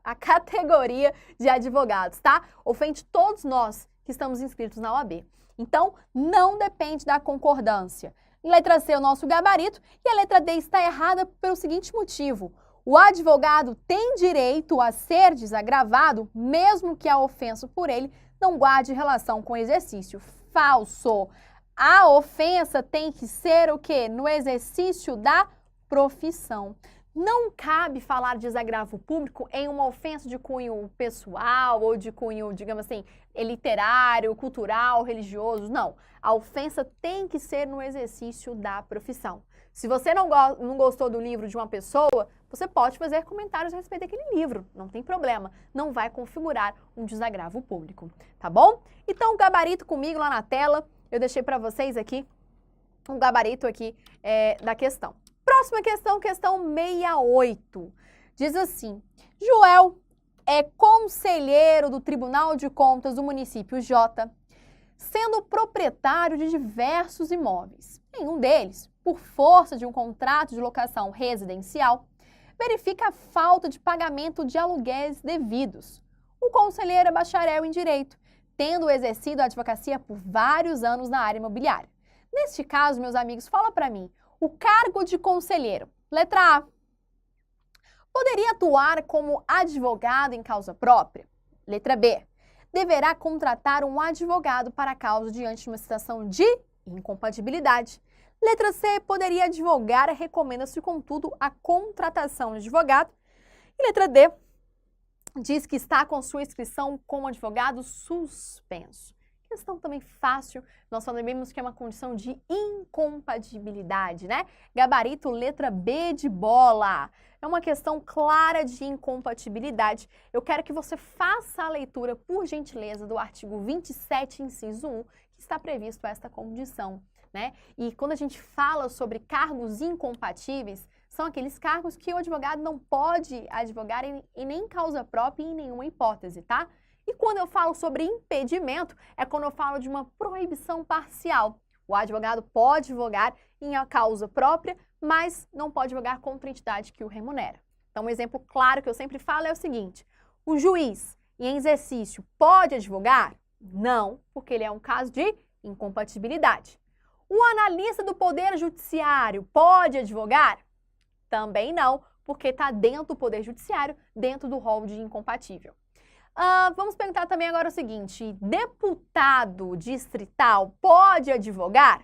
a categoria de advogados, tá? Ofende todos nós que estamos inscritos na OAB. Então, não depende da concordância. Letra C é o nosso gabarito e a letra D está errada pelo seguinte motivo. O advogado tem direito a ser desagravado, mesmo que a ofensa por ele não guarde relação com o exercício. Falso. A ofensa tem que ser o quê? No exercício da profissão. Não cabe falar desagravo público em uma ofensa de cunho pessoal ou de cunho, digamos assim, literário, cultural, religioso. Não. A ofensa tem que ser no exercício da profissão. Se você não gostou do livro de uma pessoa, você pode fazer comentários a respeito daquele livro. Não tem problema. Não vai configurar um desagravo público. Tá bom? Então, o gabarito comigo lá na tela. Eu deixei para vocês aqui um gabarito aqui da questão. Próxima questão, questão 68. Diz assim: Joel é conselheiro do Tribunal de Contas do município J, sendo proprietário de diversos imóveis. Em um deles, por força de um contrato de locação residencial, verifica a falta de pagamento de aluguéis devidos. O conselheiro é bacharel em Direito, tendo exercido a advocacia por vários anos na área imobiliária. Neste caso, meus amigos, fala para mim, o cargo de conselheiro, letra A, poderia atuar como advogado em causa própria? Letra B, deverá contratar um advogado para a causa diante de uma situação de incompatibilidade. Letra C, poderia advogar, recomenda-se, contudo, a contratação de advogado. E letra D, diz que está com sua inscrição como advogado suspenso. Questão também fácil, nós sabemos que é uma condição de incompatibilidade, né? Gabarito letra B de bola. É uma questão clara de incompatibilidade. Eu quero que você faça a leitura, por gentileza, do artigo 27, inciso 1, que está previsto esta condição, né? E quando a gente fala sobre cargos incompatíveis, são aqueles cargos que o advogado não pode advogar em nem causa própria e em nenhuma hipótese, tá? E quando eu falo sobre impedimento, é quando eu falo de uma proibição parcial. O advogado pode advogar em a causa própria, mas não pode advogar contra a entidade que o remunera. Então, um exemplo claro que eu sempre falo é o seguinte: o juiz, em exercício, pode advogar? Não, porque ele é um caso de incompatibilidade. O analista do Poder Judiciário pode advogar? Também não, porque está dentro do Poder Judiciário, dentro do rol de incompatível. Vamos perguntar também agora o seguinte: deputado distrital pode advogar?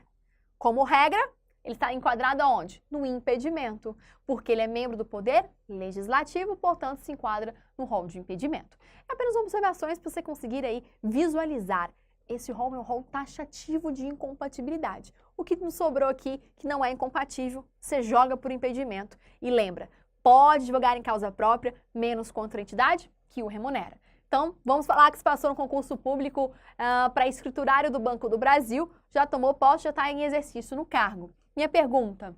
Como regra, ele está enquadrado aonde? No impedimento, porque ele é membro do Poder Legislativo, portanto, se enquadra no rol de impedimento. É apenas observações para você conseguir aí visualizar. Esse rol é um rol taxativo de incompatibilidade. O que nos sobrou aqui, que não é incompatível, você joga por impedimento. E lembra, pode advogar em causa própria, menos contra a entidade que o remunera. Então, vamos falar que se passou no concurso público para escriturário do Banco do Brasil, já tomou posse, já está em exercício no cargo. Minha pergunta: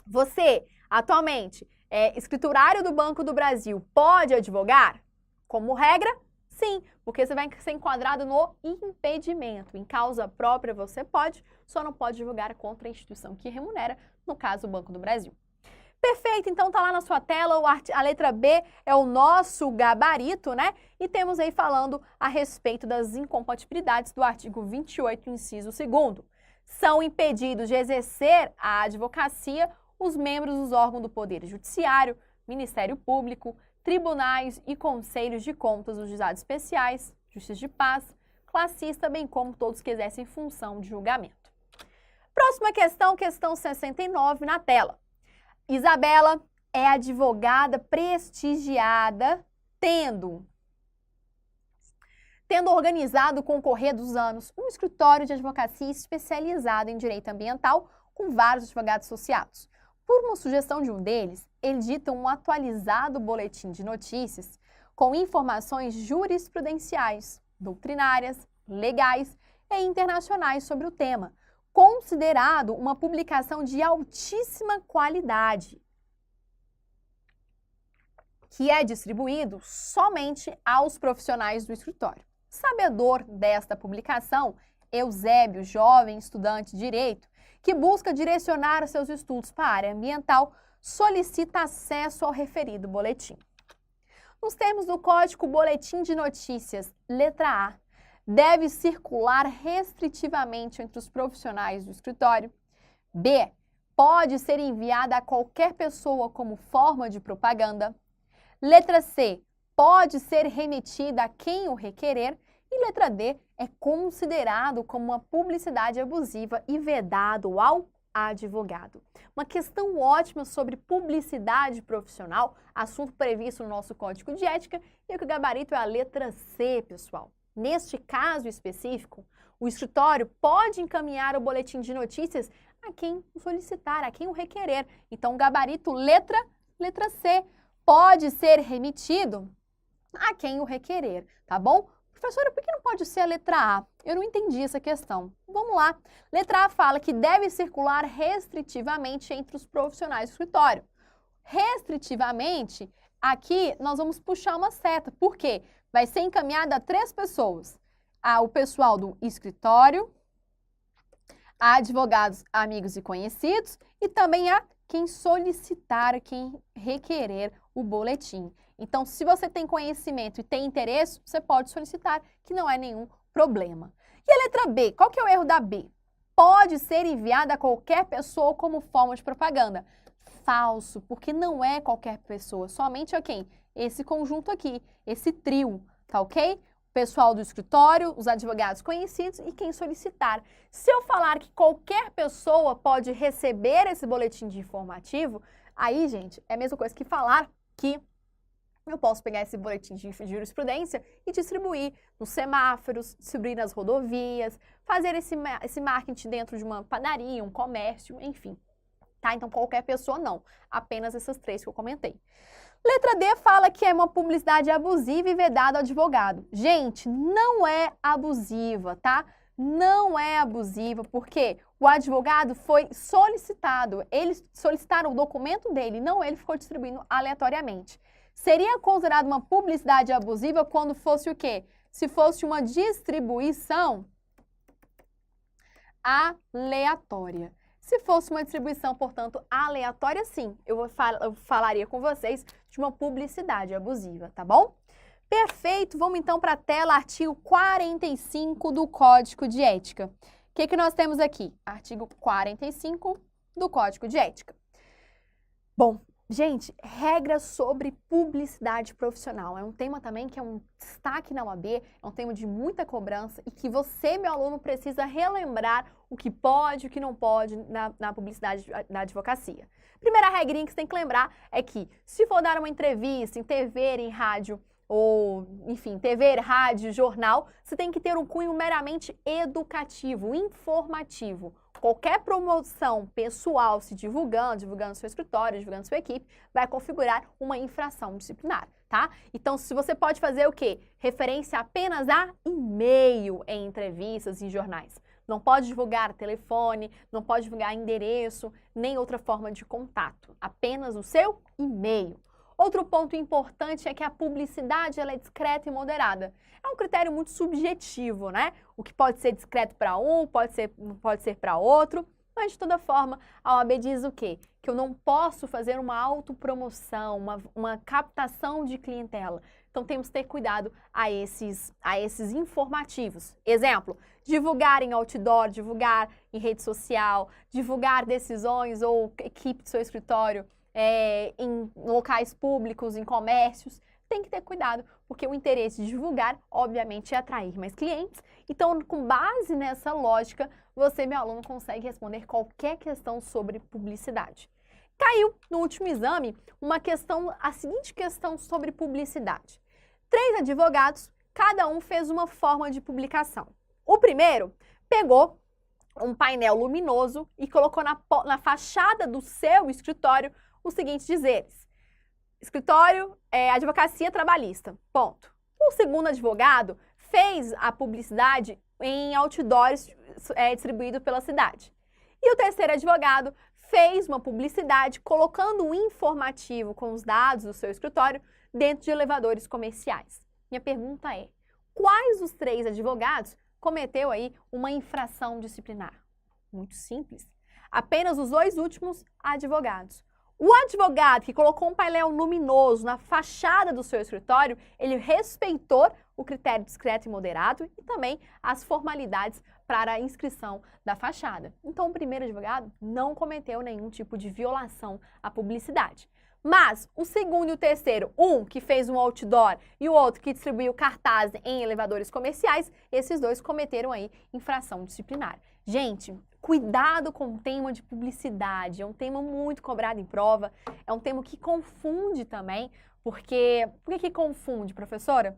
você, atualmente, é escriturário do Banco do Brasil, pode advogar? Como regra, sim, porque você vai ser enquadrado no impedimento. Em causa própria você pode, só não pode advogar contra a instituição que remunera, no caso o Banco do Brasil. Perfeito, então tá lá na sua tela, a letra B é o nosso gabarito, né? E temos aí falando a respeito das incompatibilidades do artigo 28, inciso 2º. São impedidos de exercer a advocacia os membros dos órgãos do Poder Judiciário, Ministério Público, tribunais e conselhos de contas dos juizados especiais, justiça de paz, classista, bem como todos que exercem função de julgamento. Próxima questão, questão 69 na tela. Isabela é advogada prestigiada, tendo organizado com o correr dos anos um escritório de advocacia especializado em direito ambiental com vários advogados associados. Por uma sugestão de um deles, ele dita um atualizado boletim de notícias com informações jurisprudenciais, doutrinárias, legais e internacionais sobre o tema, considerado uma publicação de altíssima qualidade, que é distribuído somente aos profissionais do escritório. Sabedor desta publicação, Eusébio, jovem estudante de Direito, que busca direcionar seus estudos para a área ambiental, solicita acesso ao referido boletim. Nos termos do Código Boletim de Notícias, letra A, deve circular restritivamente entre os profissionais do escritório. B, pode ser enviada a qualquer pessoa como forma de propaganda. Letra C, pode ser remetida a quem o requerer. E letra D, é considerado como uma publicidade abusiva e vedado ao advogado. Uma questão ótima sobre publicidade profissional, assunto previsto no nosso Código de Ética, e o gabarito é a letra C, pessoal. Neste caso específico, o escritório pode encaminhar o boletim de notícias a quem o solicitar, a quem o requerer. Então, o gabarito letra C pode ser remitido a quem o requerer, tá bom? Professora, por que não pode ser a letra A? Eu não entendi essa questão. Vamos lá. Letra A fala que deve circular restritivamente entre os profissionais do escritório. Restritivamente, aqui nós vamos puxar uma seta. Por quê? Vai ser encaminhada a 3 pessoas. O pessoal do escritório, a advogados, amigos e conhecidos e também a quem solicitar, quem requerer o boletim. Então, se você tem conhecimento e tem interesse, você pode solicitar, que não é nenhum problema. E a letra B? Qual que é o erro da B? Pode ser enviada a qualquer pessoa como forma de propaganda. Falso, porque não é qualquer pessoa, somente a quem? Esse conjunto aqui, esse trio, tá ok? Pessoal do escritório, os advogados conhecidos e quem solicitar. Se eu falar que qualquer pessoa pode receber esse boletim de informativo, aí, gente, é a mesma coisa que falar que eu posso pegar esse boletim de jurisprudência e distribuir nos semáforos, distribuir nas rodovias, fazer esse marketing dentro de uma padaria, um comércio, enfim. Tá? Então, qualquer pessoa não. Apenas essas 3 que eu comentei. Letra D fala que é uma publicidade abusiva e vedada ao advogado. Gente, não é abusiva, tá? Não é abusiva, porque o advogado foi solicitado. Eles solicitaram o documento dele, não ele ficou distribuindo aleatoriamente. Seria considerado uma publicidade abusiva quando fosse o quê? Se fosse uma distribuição aleatória. Se fosse uma distribuição, portanto, aleatória, sim, eu falaria com vocês de uma publicidade abusiva, tá bom? Perfeito, vamos então para a tela, artigo 45 do Código de Ética. O que nós temos aqui? Artigo 45 do Código de Ética. Bom, gente, regras sobre publicidade profissional. É um tema também que é um destaque na OAB, é um tema de muita cobrança e que você, meu aluno, precisa relembrar o que pode e o que não pode na publicidade da advocacia. Primeira regrinha que você tem que lembrar é que se for dar uma entrevista em TV, em rádio, ou, enfim, TV, rádio, jornal, você tem que ter um cunho meramente educativo, informativo. Qualquer promoção pessoal se divulgando seu escritório, divulgando sua equipe, vai configurar uma infração disciplinar, tá? Então, se você pode fazer o quê? Referência apenas a e-mail em entrevistas e jornais. Não pode divulgar telefone, não pode divulgar endereço, nem outra forma de contato. Apenas o seu e-mail. Outro ponto importante é que a publicidade ela é discreta e moderada. É um critério muito subjetivo, né? O que pode ser discreto para um, pode ser para outro, mas de toda forma a OAB diz o quê? Que eu não posso fazer uma autopromoção, uma captação de clientela. Então temos que ter cuidado a esses informativos. Exemplo, divulgar em outdoor, divulgar em rede social, divulgar decisões ou equipe do seu escritório em locais públicos, em comércios, tem que ter cuidado, porque o interesse de divulgar, obviamente, é atrair mais clientes. Então, com base nessa lógica, você, meu aluno, consegue responder qualquer questão sobre publicidade. Caiu no último exame a seguinte questão sobre publicidade. 3 advogados, cada um fez uma forma de publicação. O primeiro pegou um painel luminoso e colocou na fachada do seu escritório os seguintes dizeres: escritório, advocacia trabalhista, ponto. O segundo advogado fez a publicidade em outdoors distribuído pela cidade. E o terceiro advogado fez uma publicidade colocando um informativo com os dados do seu escritório dentro de elevadores comerciais. Minha pergunta é: quais dos 3 advogados cometeu aí uma infração disciplinar? Muito simples. Apenas os 2 últimos advogados. O advogado que colocou um painel luminoso na fachada do seu escritório, ele respeitou o critério discreto e moderado e também as formalidades para a inscrição da fachada. Então, o primeiro advogado não cometeu nenhum tipo de violação à publicidade. Mas o segundo e o terceiro, um que fez um outdoor e o outro que distribuiu cartazes em elevadores comerciais, esses 2 cometeram aí infração disciplinar. Gente, Cuidado com o tema de publicidade, é um tema muito cobrado em prova, é um tema que confunde também, porque... Por que confunde, professora?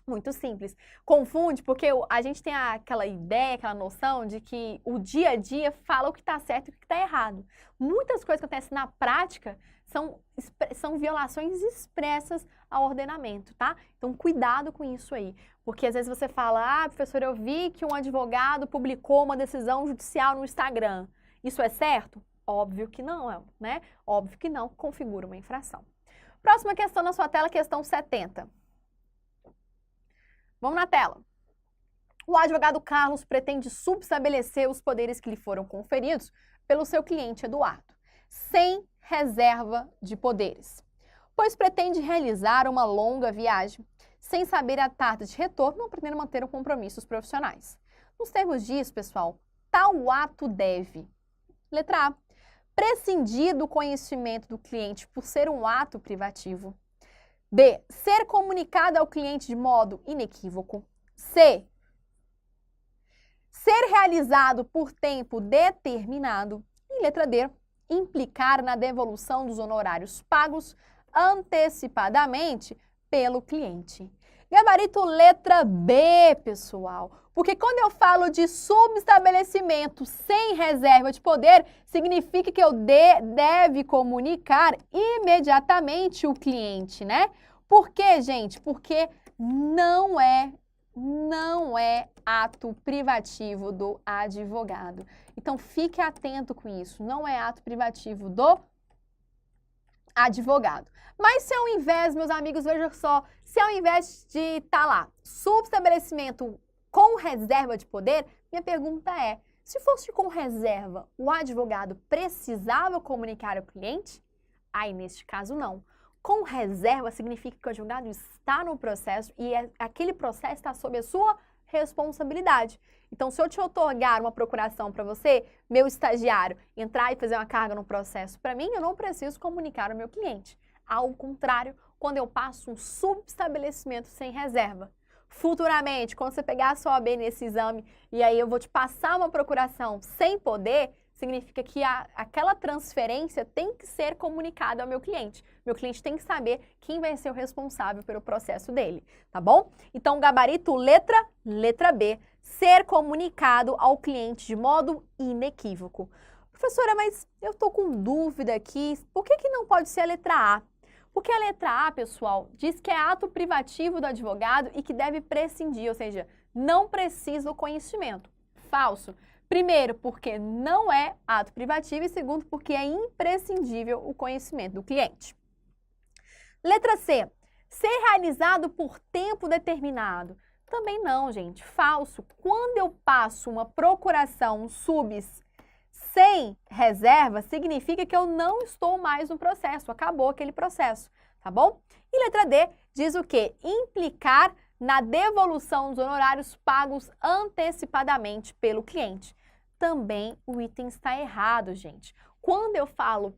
Muito simples. Confunde porque a gente tem aquela ideia, aquela noção de que o dia a dia fala o que está certo e o que está errado. Muitas coisas que acontecem na prática são violações expressas ao ordenamento, tá? Então, cuidado com isso aí. Porque às vezes você fala, professor, eu vi que um advogado publicou uma decisão judicial no Instagram. Isso é certo? Óbvio que não, né? Óbvio que não, configura uma infração. Próxima questão na sua tela, questão 70. Vamos na tela. O advogado Carlos pretende subestabelecer os poderes que lhe foram conferidos pelo seu cliente Eduardo, sem reserva de poderes, pois pretende realizar uma longa viagem, sem saber a data de retorno, não pretendendo manter compromissos profissionais. Nos termos disso, pessoal, tal ato deve, letra A, prescindir do conhecimento do cliente por ser um ato privativo. B, ser comunicado ao cliente de modo inequívoco. C, ser realizado por tempo determinado. E letra D, implicar na devolução dos honorários pagos antecipadamente pelo cliente. Gabarito letra B, pessoal. Porque quando eu falo de subestabelecimento sem reserva de poder, significa que eu deve comunicar imediatamente o cliente, né? Por quê, gente? Porque não é ato privativo do advogado. Então, fique atento com isso. Não é ato privativo do advogado. Mas se ao invés, meus amigos, veja só, se ao invés de estar lá, subestabelecimento com reserva de poder, minha pergunta é, se fosse com reserva, o advogado precisava comunicar ao cliente? Aí, neste caso, não. Com reserva significa que o advogado está no processo e aquele processo está sob a sua responsabilidade. Então, se eu te otorgar uma procuração para você, meu estagiário, entrar e fazer uma carga no processo para mim, eu não preciso comunicar ao meu cliente. Ao contrário, quando eu passo um subestabelecimento sem reserva. Futuramente, quando você pegar a sua OAB nesse exame e aí eu vou te passar uma procuração sem poder, significa que aquela transferência tem que ser comunicada ao meu cliente. Meu cliente tem que saber quem vai ser o responsável pelo processo dele, tá bom? Então, gabarito letra B, ser comunicado ao cliente de modo inequívoco. Professora, mas eu tô com dúvida aqui, por que não pode ser a letra A? Porque a letra A, pessoal, diz que é ato privativo do advogado e que deve prescindir, ou seja, não precisa o conhecimento. Falso. Primeiro, porque não é ato privativo e segundo, porque é imprescindível o conhecimento do cliente. Letra C, ser realizado por tempo determinado. Também não, gente, falso. Quando eu passo uma procuração subs sem reserva, significa que eu não estou mais no processo, acabou aquele processo, tá bom? E letra D diz o quê? Implicar na devolução dos honorários pagos antecipadamente pelo cliente. Também o item está errado, gente. Quando eu falo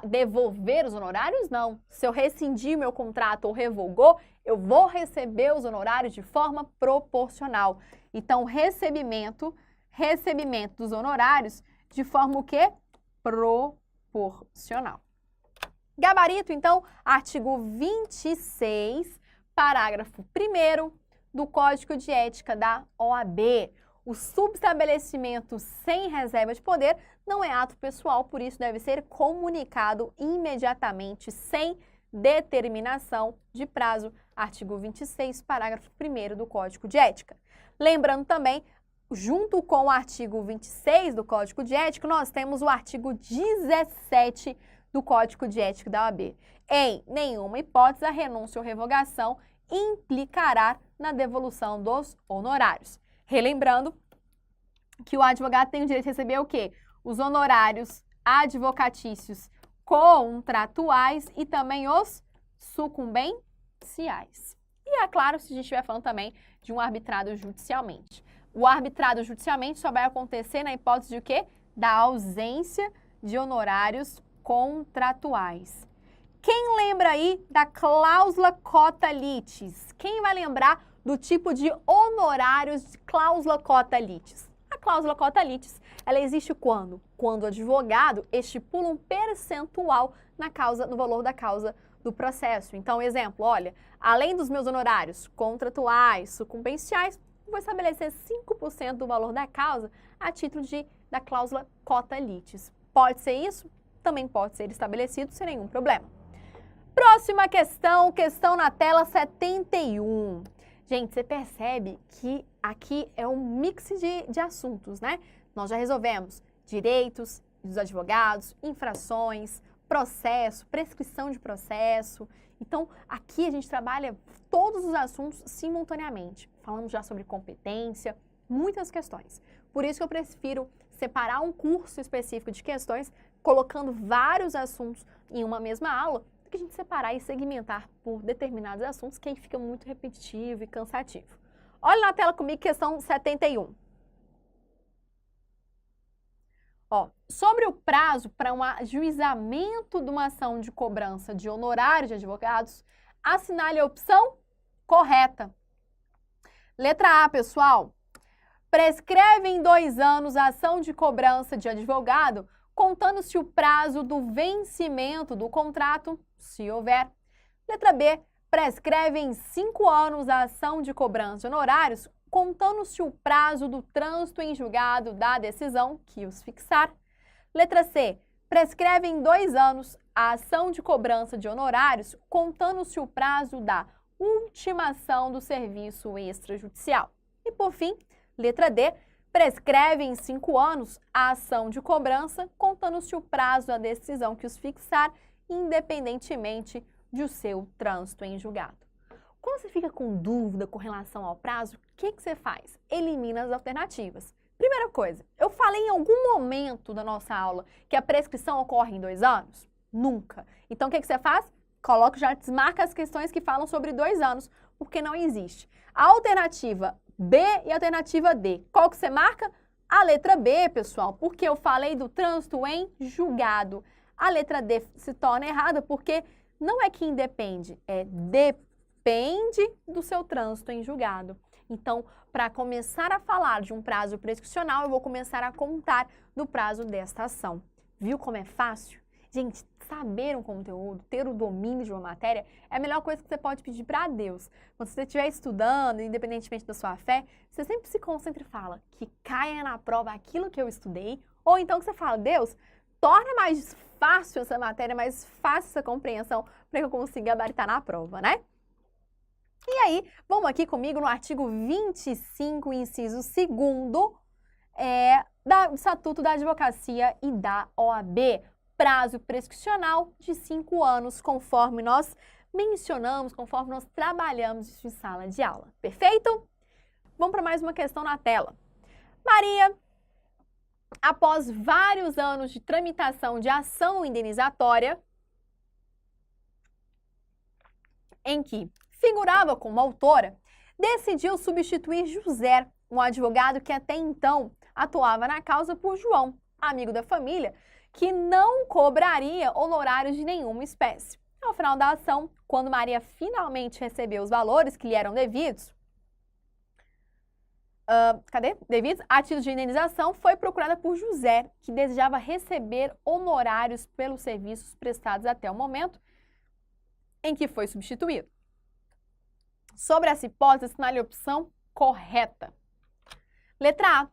devolver os honorários, não. Se eu rescindir meu contrato ou revogou, eu vou receber os honorários de forma proporcional. Então, recebimento dos honorários de forma o quê? Proporcional. Gabarito, então, artigo 26, parágrafo 1º do Código de Ética da OAB. O subestabelecimento sem reserva de poder não é ato pessoal, por isso deve ser comunicado imediatamente, sem determinação de prazo. Artigo 26, parágrafo 1º do Código de Ética. Lembrando também, junto com o artigo 26 do Código de Ética, nós temos o artigo 17 do Código de Ética da OAB. Em nenhuma hipótese, a renúncia ou revogação implicará na devolução dos honorários. Relembrando que o advogado tem o direito de receber o quê? Os honorários advocatícios contratuais e também os sucumbenciais. E é claro, se a gente estiver falando também de um arbitrado judicialmente. O arbitrado judicialmente só vai acontecer na hipótese de o quê? Da ausência de honorários contratuais. Quem lembra aí da cláusula cota litis? Quem vai lembrar do tipo de honorários de cláusula cota litis? A cláusula cota litis, ela existe quando? Quando o advogado estipula um percentual no valor da causa do processo. Então, exemplo, olha, além dos meus honorários contratuais, sucumbenciais, vou estabelecer 5% do valor da causa a título da cláusula cota litis. Pode ser isso? Também pode ser estabelecido sem nenhum problema. Próxima questão, questão na tela 71. Gente, você percebe que aqui é um mix de assuntos, né? Nós já resolvemos direitos dos advogados, infrações, processo, prescrição de processo. Então, aqui a gente trabalha todos os assuntos simultaneamente. Falamos já sobre competência, muitas questões. Por isso que eu prefiro separar um curso específico de questões, colocando vários assuntos em uma mesma aula, do que a gente separar e segmentar por determinados assuntos, que aí fica muito repetitivo e cansativo. Olha na tela comigo, questão 71. Ó, sobre o prazo para um ajuizamento de uma ação de cobrança de honorários de advogados, assinale a opção correta. Letra A, pessoal. Prescreve em 2 anos a ação de cobrança de advogado, contando-se o prazo do vencimento do contrato, se houver. Letra B. Prescreve em 5 anos a ação de cobrança de honorários, contando-se o prazo do trânsito em julgado da decisão que os fixar. Letra C. Prescreve em 2 anos a ação de cobrança de honorários, contando-se o prazo da ultimação do serviço extrajudicial. E, por fim, letra D. Prescreve em 5 anos a ação de cobrança, contando-se o prazo da decisão que os fixar, independentemente de o seu trânsito em julgado. Quando você fica com dúvida com relação ao prazo, o que você faz? Elimina as alternativas. Primeira coisa, eu falei em algum momento da nossa aula que a prescrição ocorre em 2 anos? Nunca. Então, o que você faz? Coloca, já desmarca as questões que falam sobre 2 anos, porque não existe. A alternativa B e a alternativa D. Qual que você marca? A letra B, pessoal, porque eu falei do trânsito em julgado. A letra D se torna errada porque não é que independe, é depende do seu trânsito em julgado. Então, para começar a falar de um prazo prescricional, eu vou começar a contar do prazo desta ação. Viu como é fácil? Gente, saber um conteúdo, ter o domínio de uma matéria, é a melhor coisa que você pode pedir para Deus. Quando você estiver estudando, independentemente da sua fé, você sempre se concentra e fala que caia na prova aquilo que eu estudei, ou então que você fala, Deus, torna mais fácil essa matéria, mais fácil essa compreensão, para que eu consiga gabaritar na prova, né? E aí, vamos aqui comigo no artigo 25, inciso 2º, do Estatuto da Advocacia e da OAB. Prazo prescricional de 5 anos, conforme nós mencionamos, conforme nós trabalhamos isso em sala de aula. Perfeito? Vamos para mais uma questão na tela. Maria, após vários anos de tramitação de ação indenizatória, em que figurava como autora, decidiu substituir José, um advogado que até então atuava na causa, por João, amigo da família, que não cobraria honorários de nenhuma espécie. Ao final da ação, quando Maria finalmente recebeu os valores que lhe eram devidos, a título de indenização, foi procurada por José, que desejava receber honorários pelos serviços prestados até o momento em que foi substituído. Sobre essa hipótese, assinale a opção correta. Letra A.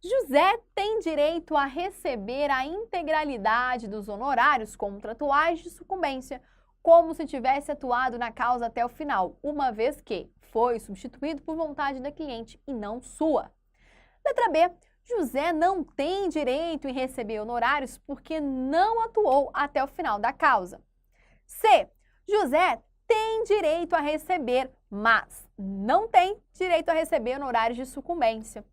José tem direito a receber a integralidade dos honorários contratuais de sucumbência, como se tivesse atuado na causa até o final, uma vez que foi substituído por vontade da cliente e não sua. Letra B. José não tem direito em receber honorários porque não atuou até o final da causa. C. José tem direito a receber, mas não tem direito a receber honorários de sucumbência.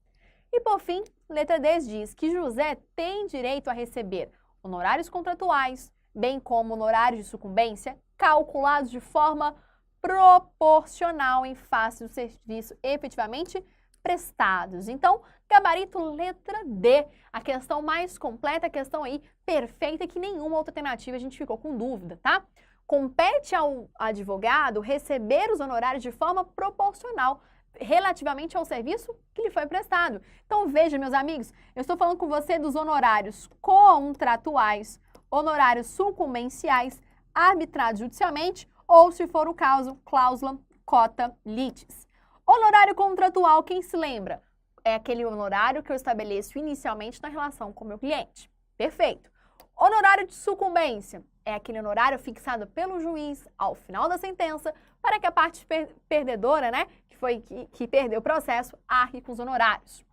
E, por fim, letra D diz que José tem direito a receber honorários contratuais, bem como honorários de sucumbência, calculados de forma proporcional em face do serviço efetivamente prestados. Então, gabarito letra D, a questão mais completa, a questão aí perfeita, que nenhuma outra alternativa a gente ficou com dúvida, tá? Compete ao advogado receber os honorários de forma proporcional, relativamente ao serviço que lhe foi prestado. Então, veja, meus amigos, eu estou falando com você dos honorários contratuais, honorários sucumbenciais, arbitrados judicialmente ou, se for o caso, cláusula cota litis. Honorário contratual, quem se lembra? É aquele honorário que eu estabeleço inicialmente na relação com o meu cliente. Perfeito. Honorário de sucumbência é aquele honorário fixado pelo juiz ao final da sentença para que a parte perdedora, né, que perdeu o processo, arque com os honorários.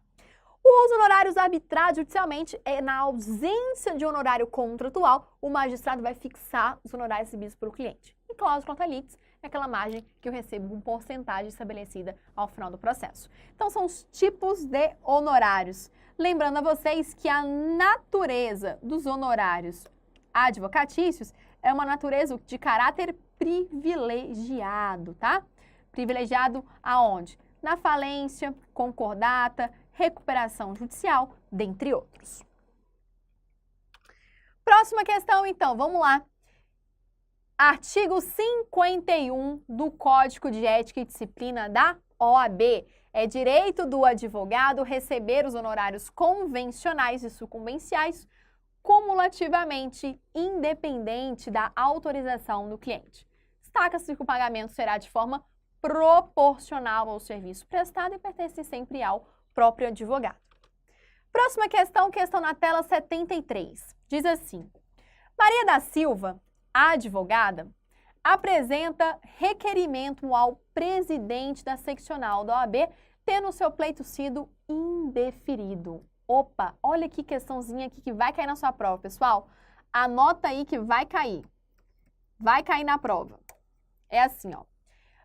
Os honorários arbitrados judicialmente é na ausência de honorário contratual, o magistrado vai fixar os honorários recebidos pelo cliente. E cláusula contra litis é aquela margem que eu recebo com porcentagem estabelecida ao final do processo. Então, são os tipos de honorários. Lembrando a vocês que a natureza dos honorários advocatícios é uma natureza de caráter privilegiado, tá? Privilegiado aonde? Na falência, concordata, recuperação judicial, dentre outros. Próxima questão, então, vamos lá. Artigo 51 do Código de Ética e Disciplina da OAB. É direito do advogado receber os honorários convencionais e sucumbenciais cumulativamente, independente da autorização do cliente. Destaca-se que o pagamento será de forma proporcional ao serviço prestado e pertence sempre ao próprio advogado. Próxima questão, questão na tela 73. Diz assim: Maria da Silva, a advogada, apresenta requerimento ao presidente da seccional da OAB, tendo seu pleito sido indeferido. Opa, olha que questãozinha aqui que vai cair na sua prova, pessoal. Anota aí que vai cair. Vai cair na prova. É assim, ó.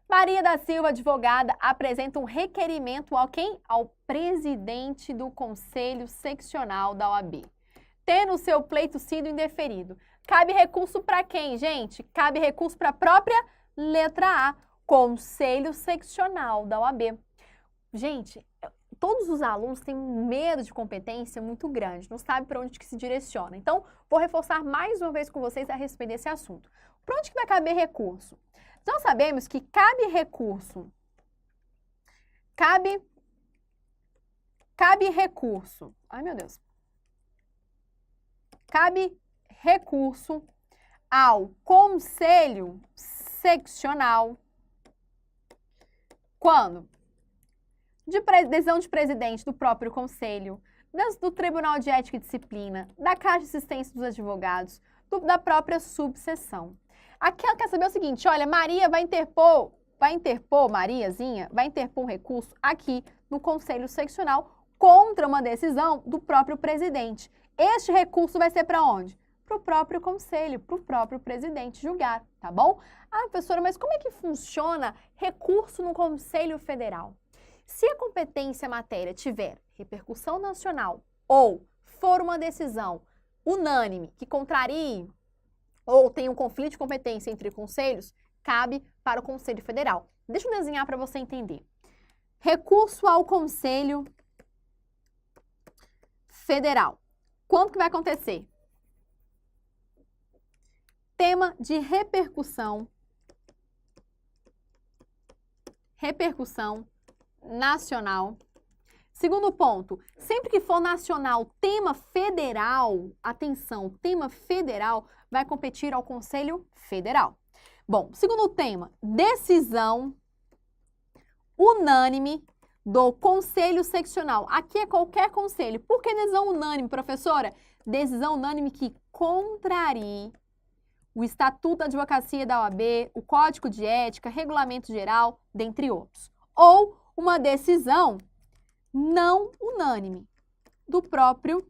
Maria da Silva, advogada, apresenta um requerimento ao quem? Ao presidente do Conselho Seccional da OAB, tendo seu pleito sido indeferido. Cabe recurso para quem, gente? Cabe recurso para a própria letra A, Conselho Seccional da OAB. Gente, todos os alunos têm um medo de competência muito grande, não sabe para onde que se direciona. Então, vou reforçar mais uma vez com vocês a respeito desse assunto. Para onde que vai caber recurso? Nós sabemos que cabe recurso. Cabe recurso. Ai, meu Deus. Cabe recurso ao Conselho Seccional quando? Decisão de presidente do próprio Conselho, do Tribunal de Ética e Disciplina, da Caixa de Assistência dos Advogados, da própria subseção. Aqui ela quer saber o seguinte, olha, Maria Mariazinha, vai interpor um recurso aqui no Conselho Seccional contra uma decisão do próprio presidente. Este recurso vai ser para onde? Para o próprio conselho, para o próprio presidente julgar, tá bom? Ah, professora, mas como é que funciona recurso no Conselho Federal? Se a competência matéria tiver repercussão nacional ou for uma decisão unânime que contrarie ou tem um conflito de competência entre conselhos, cabe para o Conselho Federal. Deixa eu desenhar para você entender. Recurso ao Conselho Federal. Quando que vai acontecer? Tema de repercussão nacional. Segundo ponto, sempre que for nacional, tema federal, atenção, tema federal vai competir ao Conselho Federal. Bom, segundo tema, decisão unânime do Conselho Seccional. Aqui é qualquer conselho. Por que decisão unânime, professora? Decisão unânime que contrarie o Estatuto da Advocacia da OAB, o Código de Ética, Regulamento Geral, dentre outros. Ou uma decisão não unânime do próprio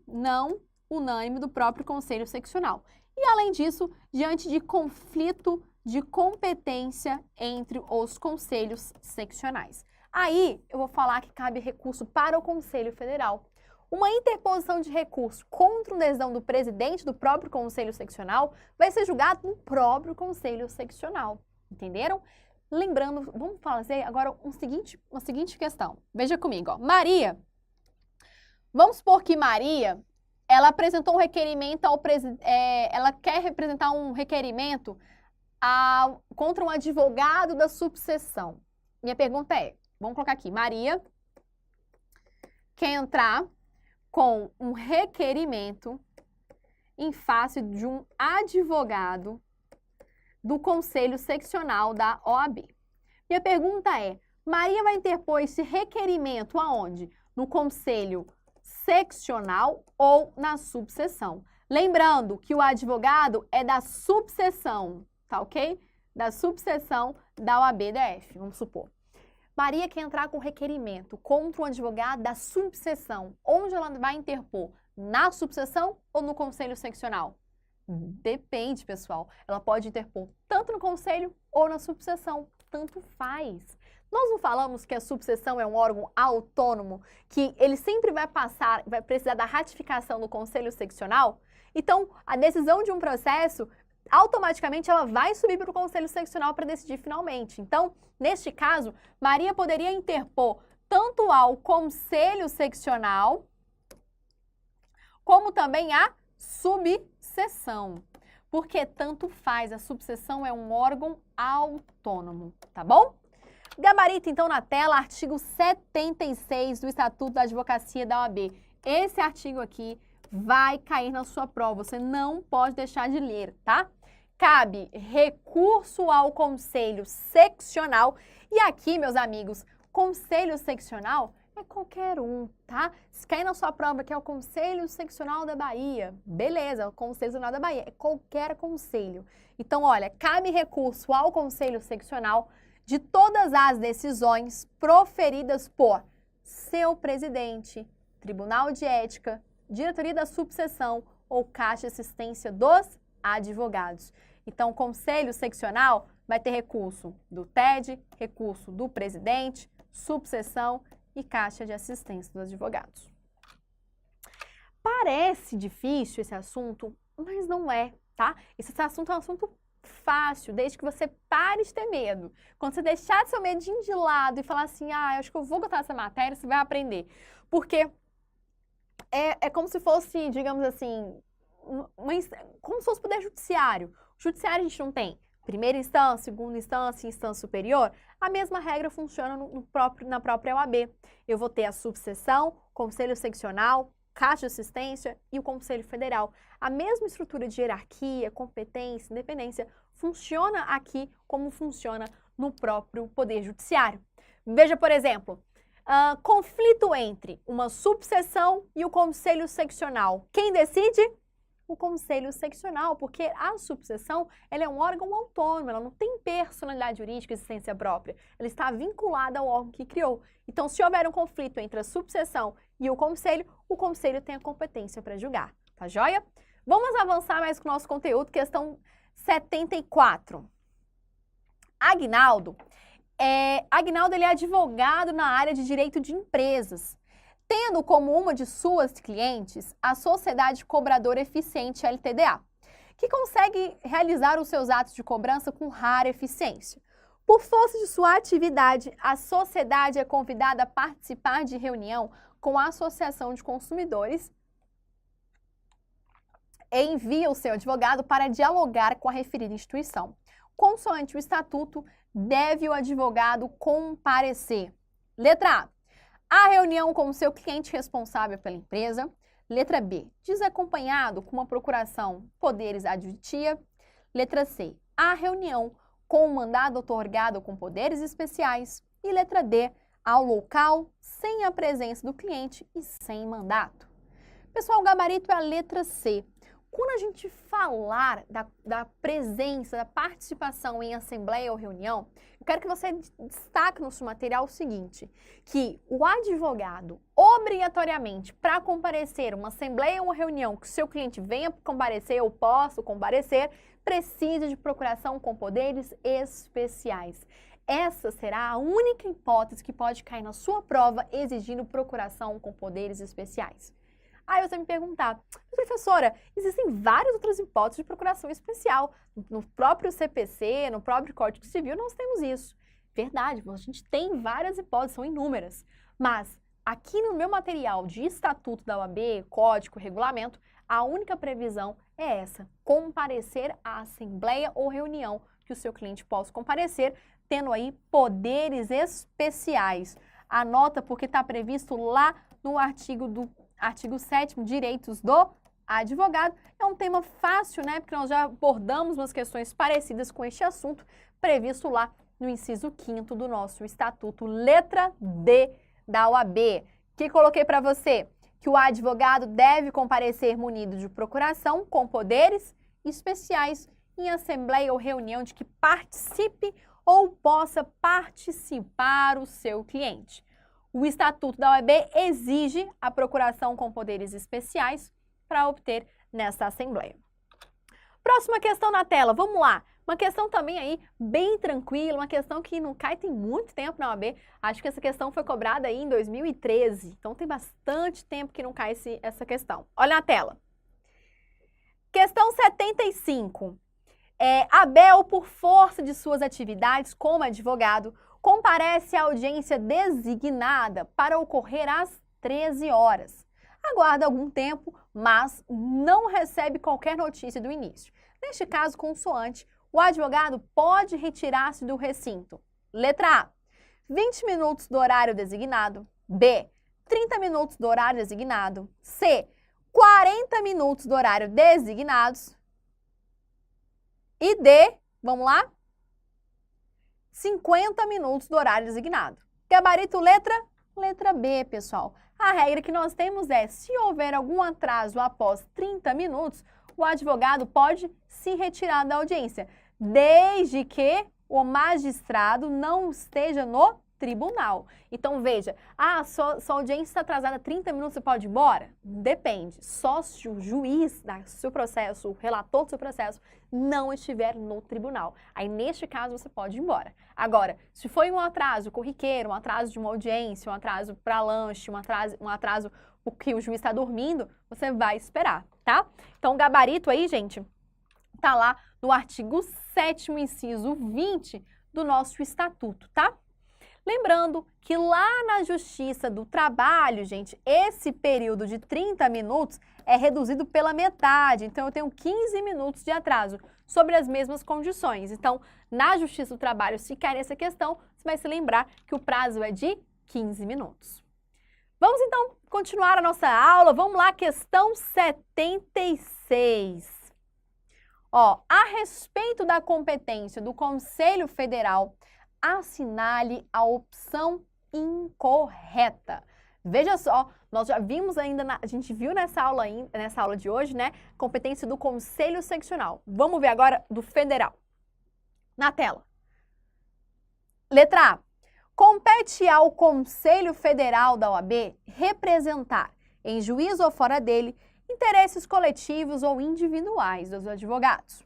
Conselho Seccional. E, além disso, diante de conflito de competência entre os conselhos seccionais. Aí, eu vou falar que cabe recurso para o Conselho Federal. Uma interposição de recurso contra uma decisão do presidente do próprio Conselho Seccional vai ser julgado no próprio Conselho Seccional. Entenderam? Lembrando, vamos fazer agora uma seguinte questão. Veja comigo, ó. Maria, vamos supor que Maria, ela apresentou um requerimento ao ela quer representar um requerimento contra um advogado da subseção. Minha pergunta é, vamos colocar aqui, Maria quer entrar com um requerimento em face de um advogado do Conselho Seccional da OAB. Minha pergunta é, Maria vai interpor esse requerimento aonde? No Conselho Seccional ou na subseção? Lembrando que o advogado é da subseção, tá ok? Da subseção da OAB-DF, vamos supor. Maria quer entrar com requerimento contra um advogado da subseção. Onde ela vai interpor? Na subseção ou no Conselho Seccional? Depende, pessoal. Ela pode interpor tanto no Conselho ou na subseção. Tanto faz. Nós não falamos que a subseção é um órgão autônomo, que ele sempre vai precisar da ratificação do Conselho Seccional? Então, a decisão de um processo, automaticamente ela vai subir para o Conselho Seccional para decidir finalmente. Então, neste caso, Maria poderia interpor tanto ao Conselho Seccional, como também a subseção. Porque tanto faz, a subseção é um órgão autônomo, tá bom? Gabarito, então, na tela, artigo 76 do Estatuto da Advocacia da OAB. Esse artigo aqui vai cair na sua prova, você não pode deixar de ler, tá? Cabe recurso ao Conselho Seccional. E aqui, meus amigos, Conselho Seccional é qualquer um, tá? Se cair na sua prova que é o Conselho Seccional da Bahia, beleza, o Conselho Seccional da Bahia, é qualquer conselho. Então, olha, cabe recurso ao Conselho Seccional de todas as decisões proferidas por seu presidente, Tribunal de Ética, Diretoria da Subseção ou Caixa de Assistência dos Advogados. Então, Conselho Seccional vai ter recurso do TED, recurso do presidente, subseção e Caixa de Assistência dos Advogados. Parece difícil esse assunto, mas não é, tá? Esse assunto é um assunto fácil, desde que você pare de ter medo. Quando você deixar seu medinho de lado e falar assim, eu acho que eu vou gostar dessa matéria, você vai aprender. Porque é como se fosse, digamos assim, como se fosse poder judiciário. O judiciário a gente não tem primeira instância, segunda instância, instância superior. A mesma regra funciona na própria OAB. Eu vou ter a subseção, Conselho Seccional, Caixa de Assistência e o Conselho Federal. A mesma estrutura de hierarquia, competência, independência funciona aqui como funciona no próprio Poder Judiciário. Veja, por exemplo, conflito entre uma subseção e o Conselho Seccional. Quem decide? O Conselho Seccional, porque a subseção ela é um órgão autônomo, ela não tem personalidade jurídica e existência própria. Ela está vinculada ao órgão que criou. Então, se houver um conflito entre a subseção e o Conselho tem a competência para julgar. Tá joia? Vamos avançar mais com o nosso conteúdo, questão 74. Aguinaldo ele é advogado na área de direito de empresas, tendo como uma de suas clientes a Sociedade Cobradora Eficiente LTDA, que consegue realizar os seus atos de cobrança com rara eficiência. Por força de sua atividade, a sociedade é convidada a participar de reunião com a Associação de Consumidores e envia o seu advogado para dialogar com a referida instituição. Consoante o estatuto, deve o advogado comparecer. Letra A reunião com o seu cliente responsável pela empresa. Letra B, desacompanhado com uma procuração poderes adjudicia. Letra C, a reunião com um mandado otorgado com poderes especiais. E letra D, ao local sem a presença do cliente e sem mandato. Pessoal, o gabarito é a letra C. Quando a gente falar da presença, da participação em assembleia ou reunião, eu quero que você destaque no seu material o seguinte, que o advogado, obrigatoriamente, para comparecer uma assembleia ou uma reunião que o seu cliente venha comparecer ou possa comparecer, precisa de procuração com poderes especiais. Essa será a única hipótese que pode cair na sua prova exigindo procuração com poderes especiais. Aí você me perguntar, professora, existem várias outras hipóteses de procuração especial. No próprio CPC, no próprio Código Civil, nós temos isso. Verdade, a gente tem várias hipóteses, são inúmeras. Mas aqui no meu material de estatuto da OAB, código, regulamento, a única previsão é essa, comparecer à assembleia ou reunião que o seu cliente possa comparecer, tendo aí poderes especiais. Anota porque está previsto lá no artigo 7º, direitos do advogado. É um tema fácil, né? Porque nós já abordamos umas questões parecidas com este assunto, previsto lá no inciso 5º do nosso estatuto, letra D da OAB. Que coloquei para você? Que o advogado deve comparecer munido de procuração com poderes especiais em assembleia ou reunião de que participe ou possa participar o seu cliente. O Estatuto da OAB exige a procuração com poderes especiais para obter nessa assembleia. Próxima questão na tela, vamos lá. Uma questão também aí bem tranquila, uma questão que não cai tem muito tempo na OAB. Acho que essa questão foi cobrada aí em 2013, então tem bastante tempo que não cai essa questão. Olha na tela. Questão 75. Abel, por força de suas atividades como advogado, comparece à audiência designada para ocorrer às 13 horas. Aguarda algum tempo, mas não recebe qualquer notícia do início. Neste caso consoante, o advogado pode retirar-se do recinto. Letra A, 20 minutos do horário designado. B, 30 minutos do horário designado. C, 40 minutos do horário designados. E D, vamos lá? 50 minutos do horário designado. Gabarito letra B, pessoal. A regra que nós temos é, se houver algum atraso após 30 minutos, o advogado pode se retirar da audiência, desde que o magistrado não esteja no tribunal. Então, veja, sua audiência está atrasada 30 minutos, você pode ir embora? Depende. Só se o juiz do seu processo, o relator do seu processo, não estiver no tribunal. Aí, neste caso, você pode ir embora. Agora, se foi um atraso corriqueiro, um atraso de uma audiência, um atraso para lanche, um atraso porque o juiz está dormindo, você vai esperar, tá? Então, o gabarito aí, gente, tá lá no artigo 7º, inciso 20 do nosso estatuto, tá? Lembrando que lá na Justiça do Trabalho, gente, esse período de 30 minutos é reduzido pela metade. Então, eu tenho 15 minutos de atraso sobre as mesmas condições. Então, na Justiça do Trabalho, se cair essa questão, você vai se lembrar que o prazo é de 15 minutos. Vamos, então, continuar a nossa aula. Vamos lá, questão 76. A respeito da competência do Conselho Federal, assinale a opção incorreta. Veja só, nós já vimos ainda, a gente viu nessa aula de hoje, né, competência do Conselho Seccional. Vamos ver agora do Federal. Na tela. Letra A. Compete ao Conselho Federal da OAB representar, em juízo ou fora dele, interesses coletivos ou individuais dos advogados.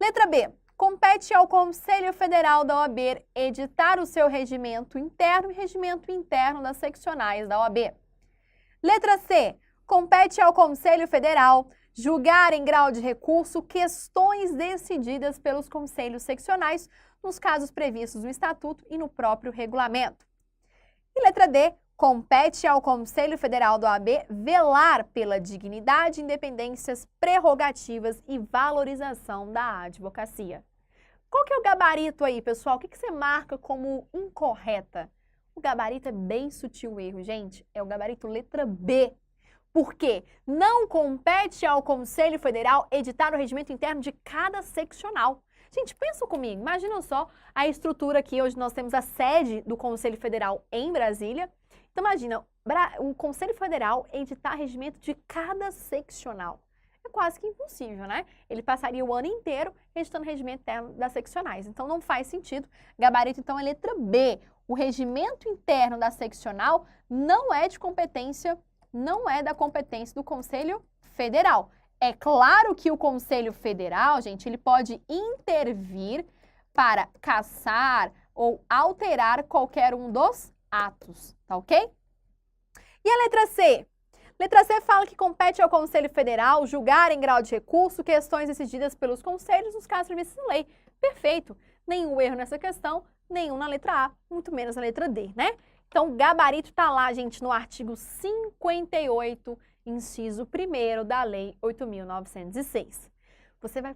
Letra B. Compete ao Conselho Federal da OAB editar o seu regimento interno e regimento interno das seccionais da OAB. Letra C. Compete ao Conselho Federal julgar em grau de recurso questões decididas pelos conselhos seccionais nos casos previstos no Estatuto e no próprio regulamento. E letra D. Compete ao Conselho Federal da OAB velar pela dignidade, independências, prerrogativas e valorização da advocacia. Qual que é o gabarito aí, pessoal? O que você marca como incorreta? O gabarito é bem sutil o erro, gente. É o gabarito letra B. Por quê? Não compete ao Conselho Federal editar o regimento interno de cada seccional. Gente, pensa comigo. Imagina só a estrutura aqui. Hoje nós temos a sede do Conselho Federal em Brasília. Então, imagina, o Conselho Federal editar regimento de cada seccional. É quase que impossível, né? Ele passaria o ano inteiro editando o regimento interno das seccionais. Então, não faz sentido. Gabarito, então, é letra B. O regimento interno da seccional não é de competência, não é da competência do Conselho Federal. É claro que o Conselho Federal, gente, ele pode intervir para cassar ou alterar qualquer um dos atos, tá ok? E a letra C? Letra C fala que compete ao Conselho Federal julgar em grau de recurso questões decididas pelos conselhos nos casos previstos na lei. Perfeito. Nenhum erro nessa questão, nenhum na letra A, muito menos na letra D, né? Então, o gabarito está lá, gente, no artigo 58, inciso 1º da Lei 8.906. Você vai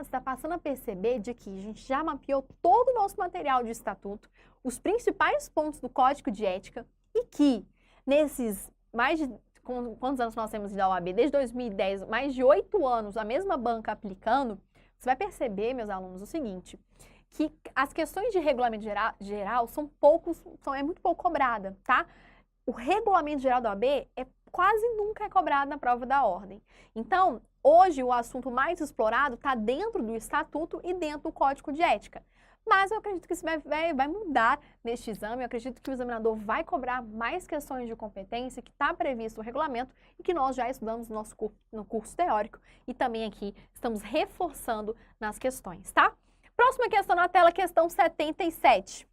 tá passando a perceber de que a gente já mapeou todo o nosso material de estatuto, os principais pontos do Código de Ética e que nesses mais de... Quantos anos nós temos da OAB? Desde 2010, mais de 8 anos, a mesma banca aplicando, você vai perceber, meus alunos, o seguinte, que as questões de regulamento geral é muito pouco cobrada, tá? O regulamento geral da OAB quase nunca é cobrado na prova da ordem. Então, hoje o assunto mais explorado está dentro do estatuto e dentro do Código de Ética. Mas eu acredito que isso vai mudar neste exame, eu acredito que o examinador vai cobrar mais questões de competência que está previsto no regulamento e que nós já estudamos no curso teórico e também aqui estamos reforçando nas questões, tá? Próxima questão na tela, questão 77.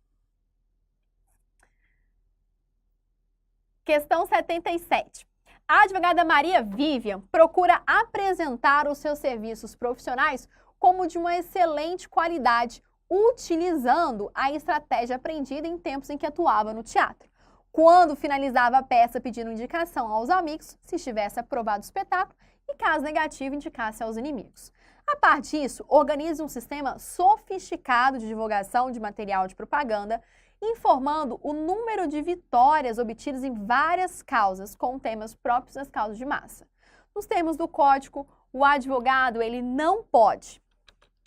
Questão 77. A advogada Maria Vivian procura apresentar os seus serviços profissionais como de uma excelente qualidade, utilizando a estratégia aprendida em tempos em que atuava no teatro. Quando finalizava a peça pedindo indicação aos amigos, se estivesse aprovado o espetáculo, e caso negativo, indicasse aos inimigos. A par disso, organiza um sistema sofisticado de divulgação de material de propaganda, informando o número de vitórias obtidas em várias causas, com temas próprios das causas de massa. Nos termos do código, o advogado ele não pode.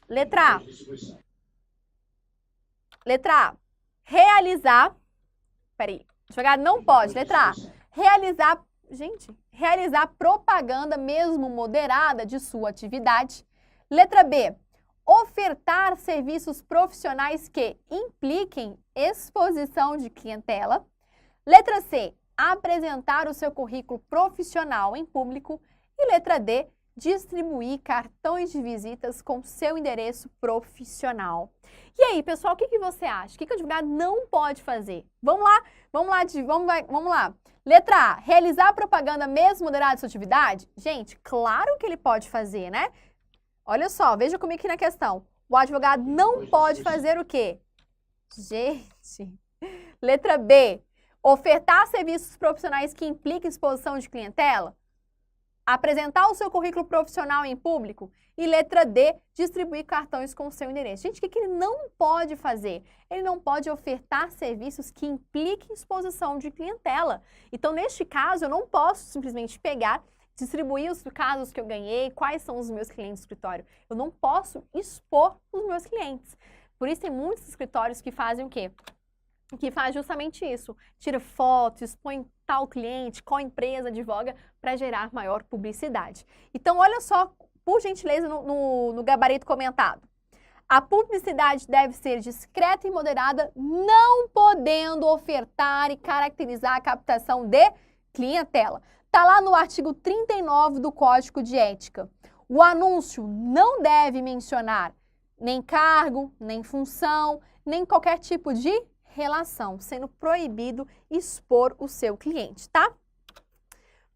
Letra A. Realizar. Peraí. Advogado não pode. Letra A. Realizar propaganda, mesmo moderada, de sua atividade. Letra B. Ofertar serviços profissionais que impliquem exposição de clientela. Letra C. Apresentar o seu currículo profissional em público. E letra D. Distribuir cartões de visitas com seu endereço profissional. E aí, pessoal, o que você acha? O que o advogado não pode fazer? Vamos lá. Letra A. Realizar propaganda mesmo moderada de sua atividade? Gente, claro que ele pode fazer, né? Olha só, veja comigo aqui na questão. O advogado não pode fazer o quê? Gente. Letra B. Ofertar serviços profissionais que impliquem exposição de clientela? Apresentar o seu currículo profissional em público? E letra D, distribuir cartões com o seu endereço. Gente, o que ele não pode fazer? Ele não pode ofertar serviços que impliquem exposição de clientela. Então, neste caso, eu não posso simplesmente pegar, distribuir os casos que eu ganhei, quais são os meus clientes do escritório. Eu não posso expor os meus clientes. Por isso, tem muitos escritórios que fazem o quê? Que faz justamente isso, tira fotos, expõe tal cliente, qual empresa advoga para gerar maior publicidade. Então, olha só, por gentileza, no gabarito comentado. A publicidade deve ser discreta e moderada, não podendo ofertar e caracterizar a captação de clientela. Está lá no artigo 39 do Código de Ética. O anúncio não deve mencionar nem cargo, nem função, nem qualquer tipo de relação, sendo proibido expor o seu cliente, tá?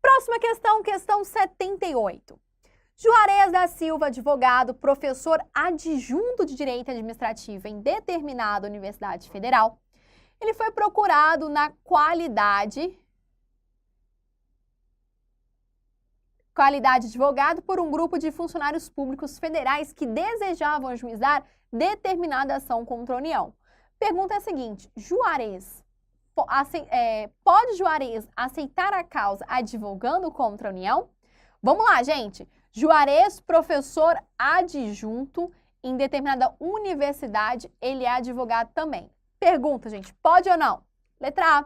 Próxima questão, questão 78. Juarez da Silva, advogado, professor adjunto de Direito Administrativo em determinada Universidade Federal. Ele foi procurado na qualidade de advogado por um grupo de funcionários públicos federais que desejavam ajuizar determinada ação contra a União. Pergunta é a seguinte, pode Juarez aceitar a causa advogando contra a União? Vamos lá, gente. Juarez, professor adjunto em determinada universidade, ele é advogado também. Pergunta, gente, pode ou não? Letra A,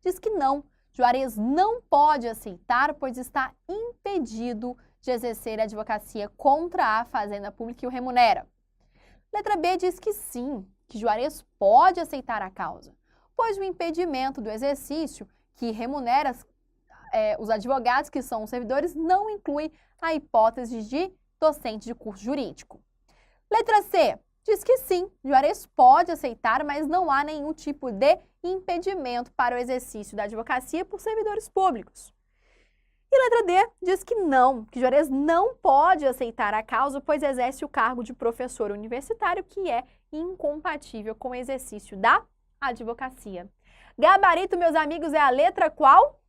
diz que não. Juarez não pode aceitar, pois está impedido de exercer a advocacia contra a Fazenda Pública e o remunera. Letra B diz que sim, que Juarez pode aceitar a causa, pois o impedimento do exercício que remunera os advogados, que são os servidores, não inclui a hipótese de docente de curso jurídico. Letra C diz que sim, Juarez pode aceitar, mas não há nenhum tipo de impedimento para o exercício da advocacia por servidores públicos. E letra D diz que não, que Juarez não pode aceitar a causa, pois exerce o cargo de professor universitário, que é incompatível com o exercício da advocacia. Gabarito, meus amigos, é a letra qual?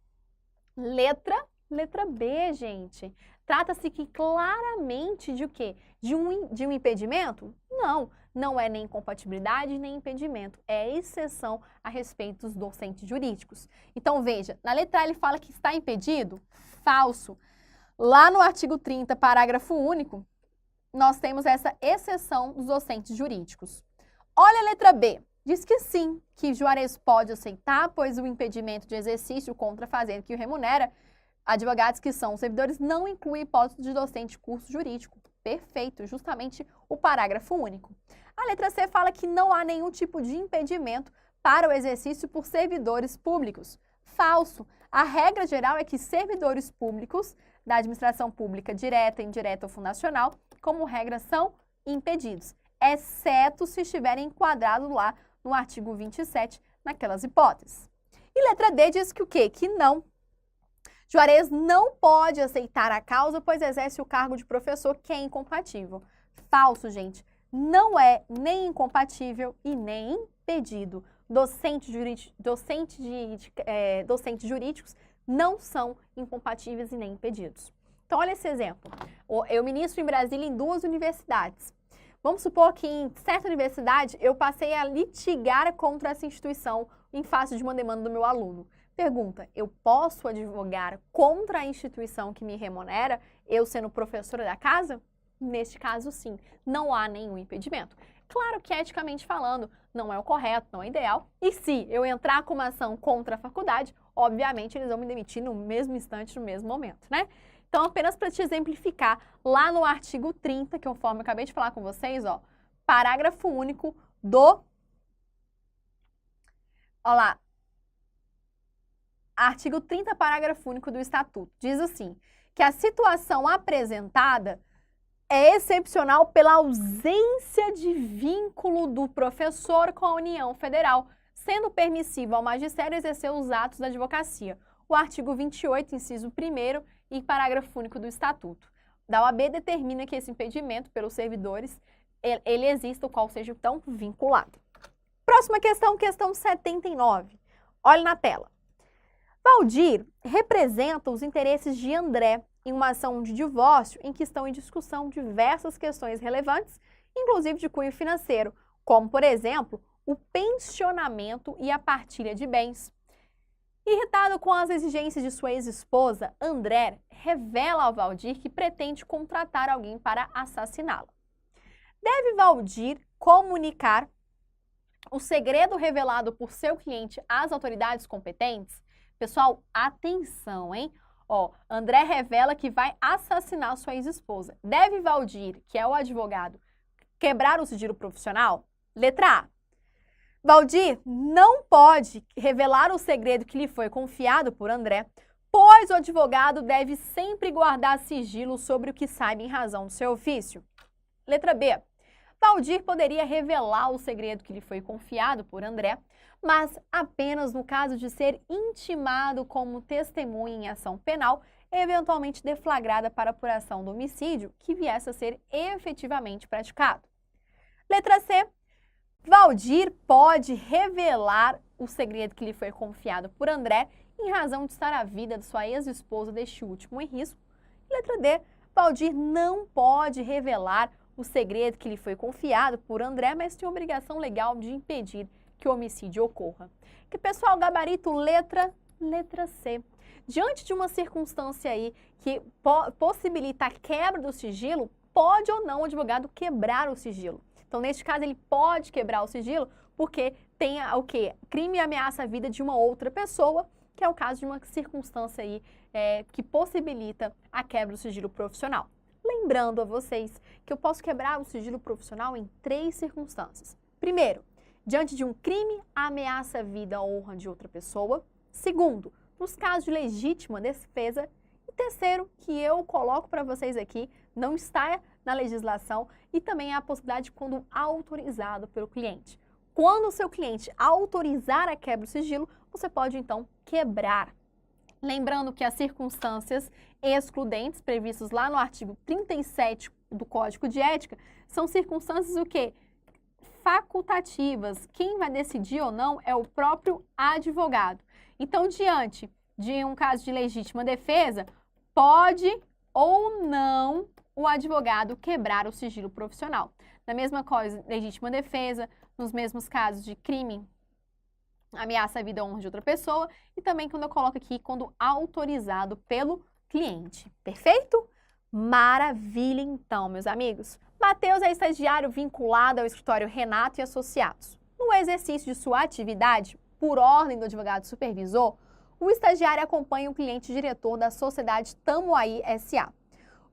Letra B, gente. Trata-se que claramente de o quê? De um impedimento? Não, não é nem incompatibilidade nem impedimento, é exceção a respeito dos docentes jurídicos. Então veja, na letra A ele fala que está impedido? Falso. Lá no artigo 30, parágrafo único, nós temos essa exceção dos docentes jurídicos. Olha a letra B. Diz que sim, que Juarez pode aceitar, pois o impedimento de exercício contra a fazenda que o remunera advogados que são servidores não inclui hipótese de docente de curso jurídico. Perfeito, justamente o parágrafo único. A letra C fala que não há nenhum tipo de impedimento para o exercício por servidores públicos. Falso. A regra geral é que servidores públicos da administração pública direta, indireta ou fundacional, como regra, são impedidos, exceto se estiverem enquadrados lá no artigo 27, naquelas hipóteses. E letra D diz que o quê? Que não. Juarez não pode aceitar a causa, pois exerce o cargo de professor, que é incompatível. Falso, gente. Não é nem incompatível e nem impedido. Docentes jurídicos não são incompatíveis e nem impedidos. Então, olha esse exemplo. Eu ministro em Brasília em 2 universidades. Vamos supor que em certa universidade eu passei a litigar contra essa instituição em face de uma demanda do meu aluno. Pergunta, eu posso advogar contra a instituição que me remunera, eu sendo professora da casa? Neste caso, sim, não há nenhum impedimento. Claro que, eticamente falando, não é o correto, não é ideal. E se eu entrar com uma ação contra a faculdade, obviamente eles vão me demitir no mesmo instante, no mesmo momento, né? Então, apenas para te exemplificar, lá no artigo 30, que conforme eu acabei de falar com vocês, ó, parágrafo único do... Olha lá. Artigo 30, parágrafo único do Estatuto. Diz assim, que a situação apresentada é excepcional pela ausência de vínculo do professor com a União Federal, sendo permissível ao magistério exercer os atos da advocacia. O artigo 28, inciso 1º e parágrafo único do Estatuto da OAB determina que esse impedimento pelos servidores, ele exista, o qual seja, então, vinculado. Próxima questão, questão 79. Olhe na tela. Valdir representa os interesses de André em uma ação de divórcio em que estão em discussão diversas questões relevantes, inclusive de cunho financeiro, como, por exemplo, o pensionamento e a partilha de bens. Irritado com as exigências de sua ex-esposa, André revela ao Valdir que pretende contratar alguém para assassiná-la. Deve Valdir comunicar o segredo revelado por seu cliente às autoridades competentes? Pessoal, atenção, hein? Ó, André revela que vai assassinar sua ex-esposa. Deve Valdir, que é o advogado, quebrar o sigilo profissional? Letra A. Valdir não pode revelar o segredo que lhe foi confiado por André, pois o advogado deve sempre guardar sigilo sobre o que sabe em razão do seu ofício. Letra B. Valdir poderia revelar o segredo que lhe foi confiado por André, mas apenas no caso de ser intimado como testemunha em ação penal, eventualmente deflagrada para apuração do homicídio que viesse a ser efetivamente praticado. Letra C. Valdir pode revelar o segredo que lhe foi confiado por André em razão de estar a vida de sua ex-esposa deste último em risco. Letra D. Valdir não pode revelar o segredo que lhe foi confiado por André, mas tem obrigação legal de impedir que o homicídio ocorra. Que pessoal, gabarito letra C. Diante de uma circunstância aí que possibilita a quebra do sigilo, pode ou não o advogado quebrar o sigilo. Então, neste caso, ele pode quebrar o sigilo porque tem o quê? Crime e ameaça à vida de uma outra pessoa, que é o caso de uma circunstância aí que possibilita a quebra do sigilo profissional. Lembrando a vocês que eu posso quebrar o sigilo profissional em 3 circunstâncias. Primeiro, diante de um crime, ameaça à vida ou honra de outra pessoa. Segundo, nos casos de legítima defesa. E terceiro, que eu coloco para vocês aqui, não está na legislação e também há a possibilidade quando autorizado pelo cliente. Quando o seu cliente autorizar a quebra do sigilo, você pode então quebrar. Lembrando que as circunstâncias excludentes previstas lá no artigo 37 do Código de Ética são circunstâncias o quê? Facultativas. Quem vai decidir ou não é o próprio advogado. Então, diante de um caso de legítima defesa, pode ou não o advogado quebrar o sigilo profissional. Na mesma coisa, legítima defesa, nos mesmos casos de crime, ameaça à vida ou honra de outra pessoa, e também quando eu coloco aqui, quando autorizado pelo cliente. Perfeito? Maravilha, então, meus amigos. Matheus é estagiário vinculado ao escritório Renato e Associados. No exercício de sua atividade, por ordem do advogado supervisor, o estagiário acompanha o cliente diretor da sociedade Tamoaí S.A.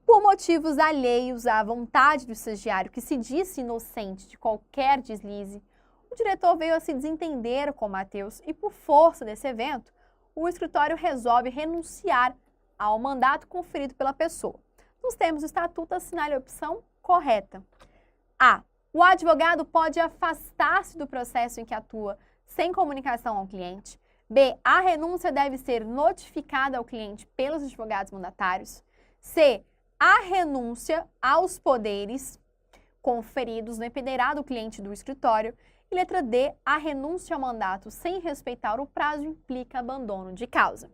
Por motivos alheios à vontade do estagiário, que se disse inocente de qualquer deslize, o diretor veio a se desentender com Matheus e, por força desse evento, o escritório resolve renunciar ao mandato conferido pela pessoa. Nos termos do estatuto, assinale a opção correta. A. O advogado pode afastar-se do processo em que atua sem comunicação ao cliente. B. A renúncia deve ser notificada ao cliente pelos advogados mandatários. C. A renúncia aos poderes conferidos dependerá do cliente do escritório. E letra D. A renúncia ao mandato sem respeitar o prazo implica abandono de causa.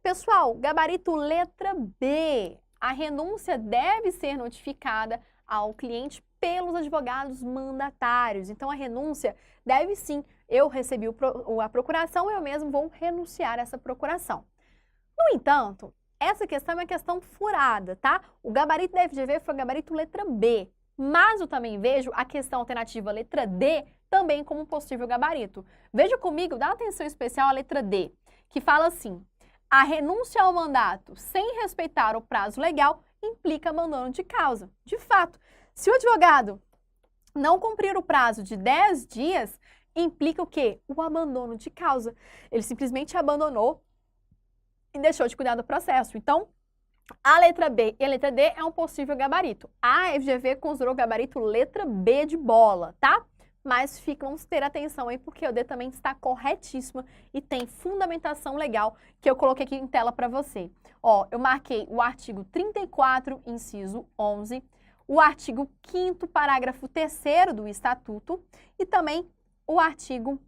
Pessoal, gabarito letra B. A renúncia deve ser notificada ao cliente pelos advogados mandatários. Então, a renúncia deve sim, eu recebi a procuração, eu mesmo vou renunciar a essa procuração. No entanto, essa questão é uma questão furada, tá? O gabarito da FGV foi o gabarito letra B, mas eu também vejo a questão alternativa letra D também como possível gabarito. Veja comigo, dá atenção especial à letra D, que fala assim: a renúncia ao mandato sem respeitar o prazo legal implica abandono de causa. De fato, se o advogado não cumprir o prazo de 10 dias, implica o quê? O abandono de causa. Ele simplesmente abandonou e deixou de cuidar do processo. Então, a letra B e a letra D é um possível gabarito. A FGV considerou o gabarito letra B de bola, tá? Mas vamos ter atenção aí, porque o D também está corretíssima e tem fundamentação legal que eu coloquei aqui em tela para você. Ó, eu marquei o artigo 34, inciso 11, o artigo 5º, parágrafo 3º do Estatuto e também o artigo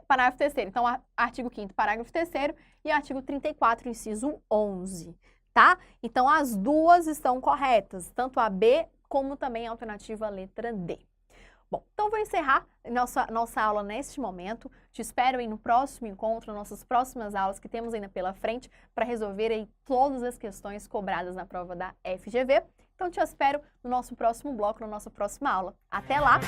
parágrafo 3º. Então, artigo 5º, parágrafo 3º e artigo 34, inciso 11, tá? Então, as duas estão corretas, tanto a B como também a alternativa letra D. Bom, então vou encerrar nossa aula neste momento. Te espero aí no próximo encontro, nossas próximas aulas que temos ainda pela frente para resolver aí todas as questões cobradas na prova da FGV. Então te espero no nosso próximo bloco, na nossa próxima aula. Até lá!